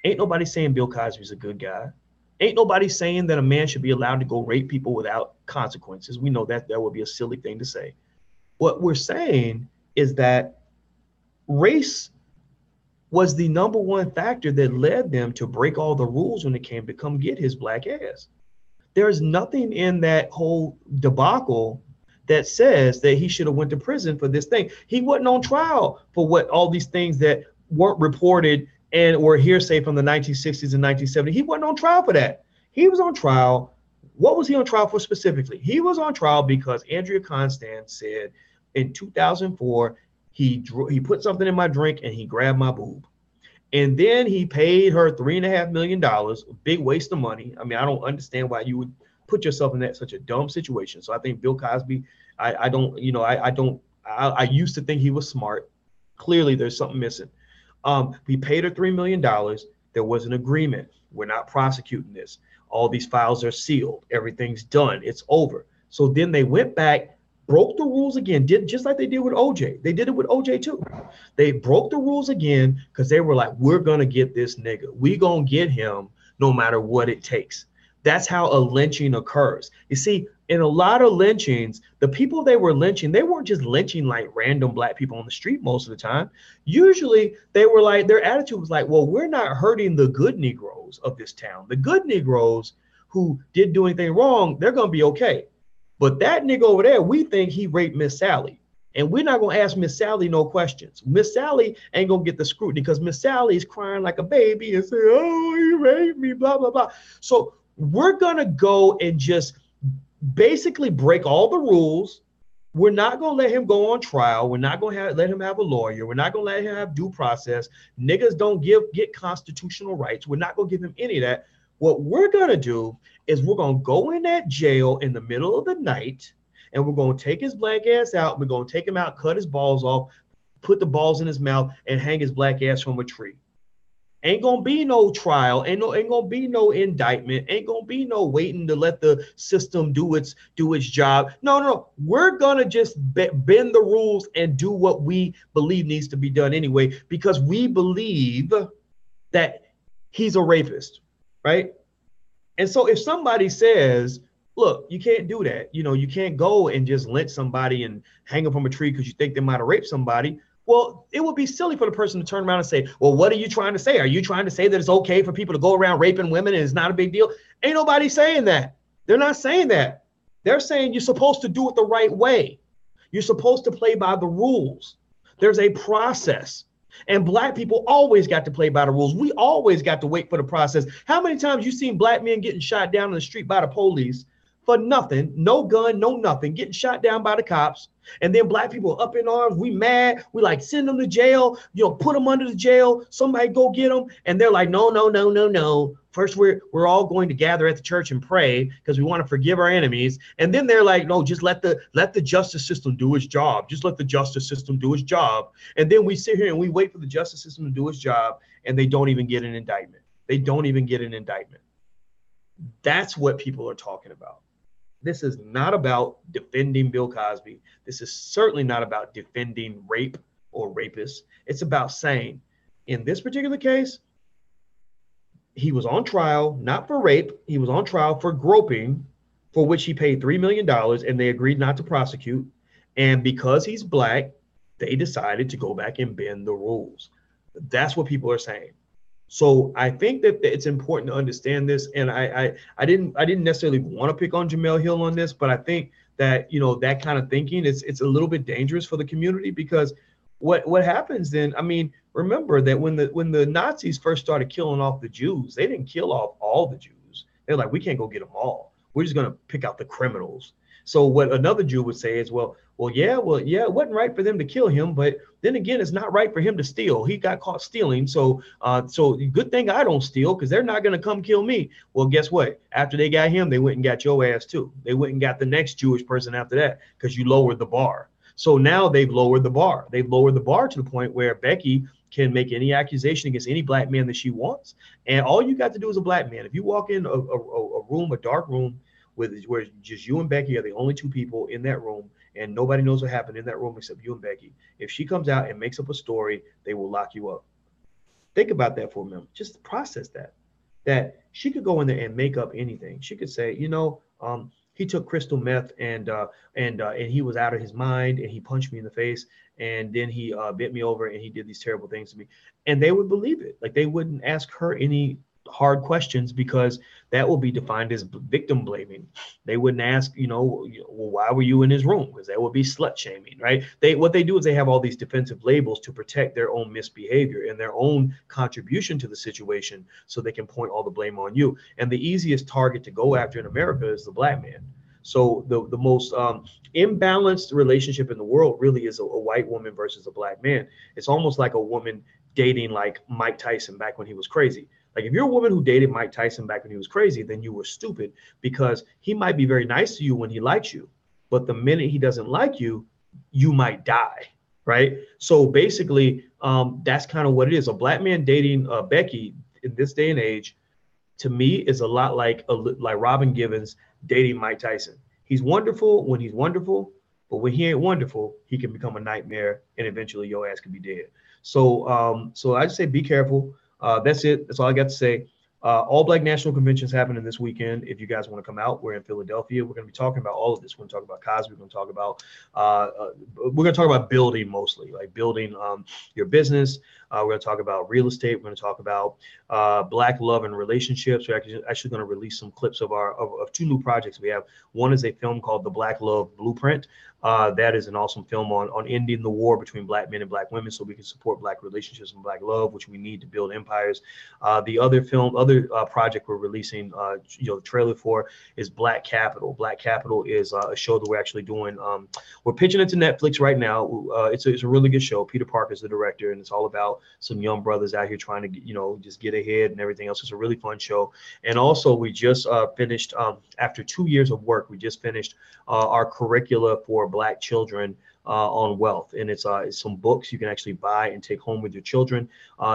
Ain't nobody saying Bill Cosby's a good guy. Ain't nobody saying that a man should be allowed to go rape people without consequences. We know that would be a silly thing to say. What we're saying is that race was the number one factor that led them to break all the rules when it came to come get his Black ass. There's nothing in that whole debacle that says that he should have went to prison for this thing. He wasn't on trial for what all these things that weren't reported and were hearsay from the 1960s and 1970s. He wasn't on trial for that. He was on trial. What was he on trial for specifically? He was on trial because Andrea Constand said in 2004, he put something in my drink and he grabbed my boob. And then he paid her $3.5 million, a big waste of money. I mean, I don't understand why you would put yourself in such a dumb situation. So I think Bill Cosby, I used to think he was smart. Clearly there's something missing. We paid her $3 million. There was an agreement. We're not prosecuting this. All these files are sealed. Everything's done. It's over. So then they went back, broke the rules again, did just like they did with OJ. They did it with OJ too. They broke the rules again because they were like, we're going to get this nigga. We going to get him no matter what it takes. That's how a lynching occurs. You see, in a lot of lynchings, the people they were lynching, they weren't just lynching like random Black people on the street most of the time. Usually they were like, their attitude was like, well, we're not hurting the good Negroes of this town. The good Negroes who didn't do anything wrong, they're going to be okay. But that nigga over there, we think he raped Miss Sally. And we're not going to ask Miss Sally no questions. Miss Sally ain't going to get the scrutiny because Miss Sally is crying like a baby and say, oh, he raped me, blah, blah, blah. So we're going to go and just basically break all the rules. We're not going to let him go on trial. We're not going to let him have a lawyer. We're not going to let him have due process. Niggas don't get constitutional rights. We're not going to give him any of that. What we're going to do is we're going to go in that jail in the middle of the night and we're going to take his Black ass out. We're going to take him out, cut his balls off, put the balls in his mouth and hang his Black ass from a tree. Ain't gonna be no trial, ain't gonna be no indictment, ain't gonna be no waiting to let the system do its job. No. We're gonna just bend the rules and do what we believe needs to be done anyway, because we believe that he's a rapist, right? And so if somebody says, look, you can't do that, you can't go and just lynch somebody and hang them from a tree because you think they might have raped somebody. Well, it would be silly for the person to turn around and say, well, what are you trying to say? Are you trying to say that it's okay for people to go around raping women and it's not a big deal? Ain't nobody saying that. They're not saying that. They're saying you're supposed to do it the right way. You're supposed to play by the rules. There's a process. And Black people always got to play by the rules. We always got to wait for the process. How many times you seen Black men getting shot down in the street by the police for nothing, no gun, no nothing, getting shot down by the cops. And then black people up in arms, we mad, we like send them to jail, put them under the jail, somebody go get them. And they're like, no, no, no, no, no. First, we're all going to gather at the church and pray because we want to forgive our enemies. And then they're like, no, just let the justice system do its job. Just let the justice system do its job. And then we sit here and we wait for the justice system to do its job, and they don't even get an indictment. They don't even get an indictment. That's what people are talking about. This is not about defending Bill Cosby. This is certainly not about defending rape or rapists. It's about saying, in this particular case, he was on trial, not for rape. He was on trial for groping, for which he paid $3 million, and they agreed not to prosecute. And because he's black, they decided to go back and bend the rules. That's what people are saying. So I think that it's important to understand this. And I didn't necessarily want to pick on Jemele Hill on this, but I think that, that kind of thinking it's a little bit dangerous for the community, because what happens then, I mean, remember that when the Nazis first started killing off the Jews, they didn't kill off all the Jews. They're like, we can't go get them all. We're just going to pick out the criminals. So what another Jew would say is, well, yeah, it wasn't right for them to kill him, but then again, it's not right for him to steal. He got caught stealing, so good thing I don't steal, because they're not going to come kill me. Well, guess what? After they got him, they went and got your ass too. They went and got the next Jewish person after that, because you lowered the bar. So now they've lowered the bar. They've lowered the bar to the point where Becky can make any accusation against any black man that she wants, and all you got to do is a black man. If you walk in a dark room, where just you and Becky are the only two people in that room, and nobody knows what happened in that room except you and Becky. If she comes out and makes up a story, they will lock you up. Think about that for a minute. Just process that she could go in there and make up anything. She could say, he took crystal meth and he was out of his mind, and he punched me in the face, and then he bent me over and he did these terrible things to me. And they would believe it. Like, they wouldn't ask her any hard questions, because that will be defined as victim blaming. They wouldn't ask, well, why were you in his room? Because that would be slut shaming, right? What they do is they have all these defensive labels to protect their own misbehavior and their own contribution to the situation, so they can point all the blame on you. And the easiest target to go after in America is the black man. So the most imbalanced relationship in the world really is a white woman versus a black man. It's almost like a woman dating like Mike Tyson back when he was crazy. Like, if you're a woman who dated Mike Tyson back when he was crazy, then you were stupid, because he might be very nice to you when he likes you, but the minute he doesn't like you, you might die, right? So basically, that's kind of what it is. A black man dating Becky in this day and age, to me, is a lot like Robin Givens dating Mike Tyson. He's wonderful when he's wonderful, but when he ain't wonderful, he can become a nightmare, and eventually your ass could be dead. So I just say be careful. That's it. That's all I got to say. All Black National Conventions happening this weekend. If you guys want to come out, we're in Philadelphia. We're going to be talking about all of this. We're going to talk about Cosby. We're going to talk about building, mostly like building your business. We're going to talk about real estate. We're going to talk about Black love and relationships. We're actually going to release some clips of two new projects we have. One is a film called The Black Love Blueprint. That is an awesome film on ending the war between Black men and Black women, so we can support Black relationships and Black love, which we need to build empires. The other project we're releasing, the trailer for, is Black Capital. Black Capital is a show that we're actually doing. We're pitching it to Netflix right now. It's a really good show. Peter Parker is the director, and it's all about some young brothers out here trying to just get ahead and everything else. It's a really fun show. And also, we just finished, after 2 years of work, we just finished our curricula for Black children on wealth, and it's some books you can actually buy and take home with your children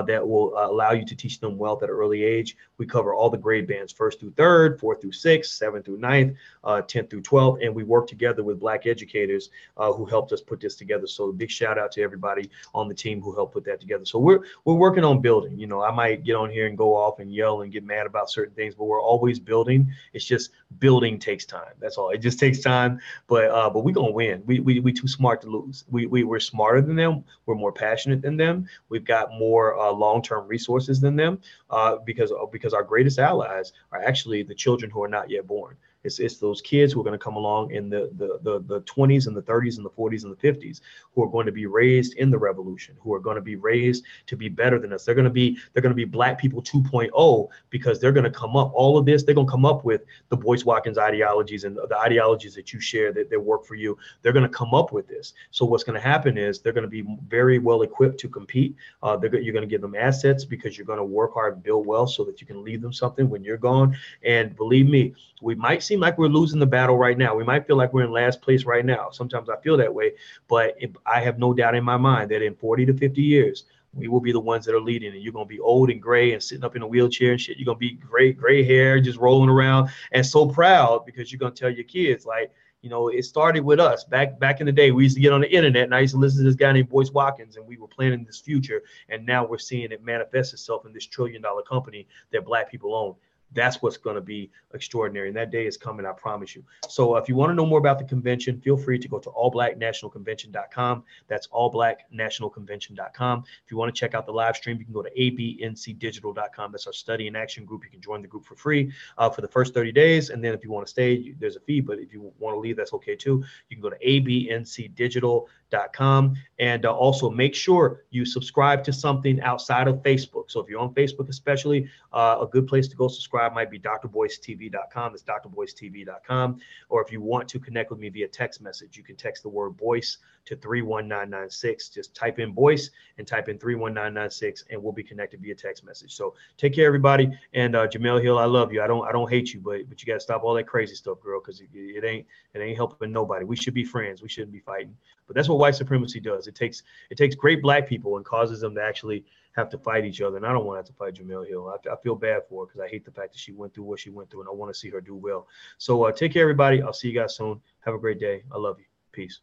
that will allow you to teach them wealth at an early age. We cover all the grade bands, 1st through 3rd, 4th through 6th, 7th through 9th, 10th through 12th, and we work together with Black educators who helped us put this together. So a big shout out to everybody on the team who helped put that together. So we're working on building. I might get on here and go off and yell and get mad about certain things, but we're always building. It's just building takes time. That's all. It just takes time, but we're gonna win. We too smart to lose. We're smarter than them. We're more passionate than them. We've got more long-term resources than them because our greatest allies are actually the children who are not yet born. It's those kids who are going to come along in the 20s and the 30s and the 40s and the 50s, who are going to be raised in the revolution, who are going to be raised to be better than us. They're going to be Black people 2.0, because they're going to come up, all of this, they're going to come up with the Boyce Watkins ideologies and the ideologies that you share that work for you. They're going to come up with this. So what's going to happen is they're going to be very well equipped to compete. You're going to give them assets, because you're going to work hard and build wealth so that you can leave them something when you're gone. And believe me, we might seem like we're losing the battle right now. We might feel like we're in last place right now. Sometimes I feel that way, but I have no doubt in my mind that in 40 to 50 years, we will be the ones that are leading, and you're going to be old and gray and sitting up in a wheelchair and shit. You're going to be gray hair, just rolling around and so proud, because you're going to tell your kids, like, it started with us back in the day. We used to get on the internet, and I used to listen to this guy named Boyce Watkins, and we were planning this future. And now we're seeing it manifest itself in this $1 trillion company that Black people own. That's what's going to be extraordinary. And that day is coming, I promise you. So if you want to know more about the convention, feel free to go to allblacknationalconvention.com. That's allblacknationalconvention.com. If you want to check out the live stream, you can go to abncdigital.com. That's our study and action group. You can join the group for free for the first 30 days. And then if you want to stay, there's a fee. But if you want to leave, that's okay too. You can go to abncdigital.com. And also make sure you subscribe to something outside of Facebook. So if you're on Facebook, especially, a good place to go subscribe might be drboycetv.com. That's drboycetv.com. Or if you want to connect with me via text message, you can text the word Boyce to 31996. Just type in Boyce and type in 31996, and we'll be connected via text message. So take care, everybody. And Jemele Hill, I love you. I don't hate you, but you got to stop all that crazy stuff, girl, because it ain't helping nobody. We should be friends. We shouldn't be fighting. But that's what white supremacy does. It takes great Black people and causes them to actually have to fight each other. And I don't want to have to fight Jemele Hill. I feel bad for her, because I hate the fact that she went through what she went through, and I want to see her do well. So take care, everybody. I'll see you guys soon. Have a great day. I love you. Peace.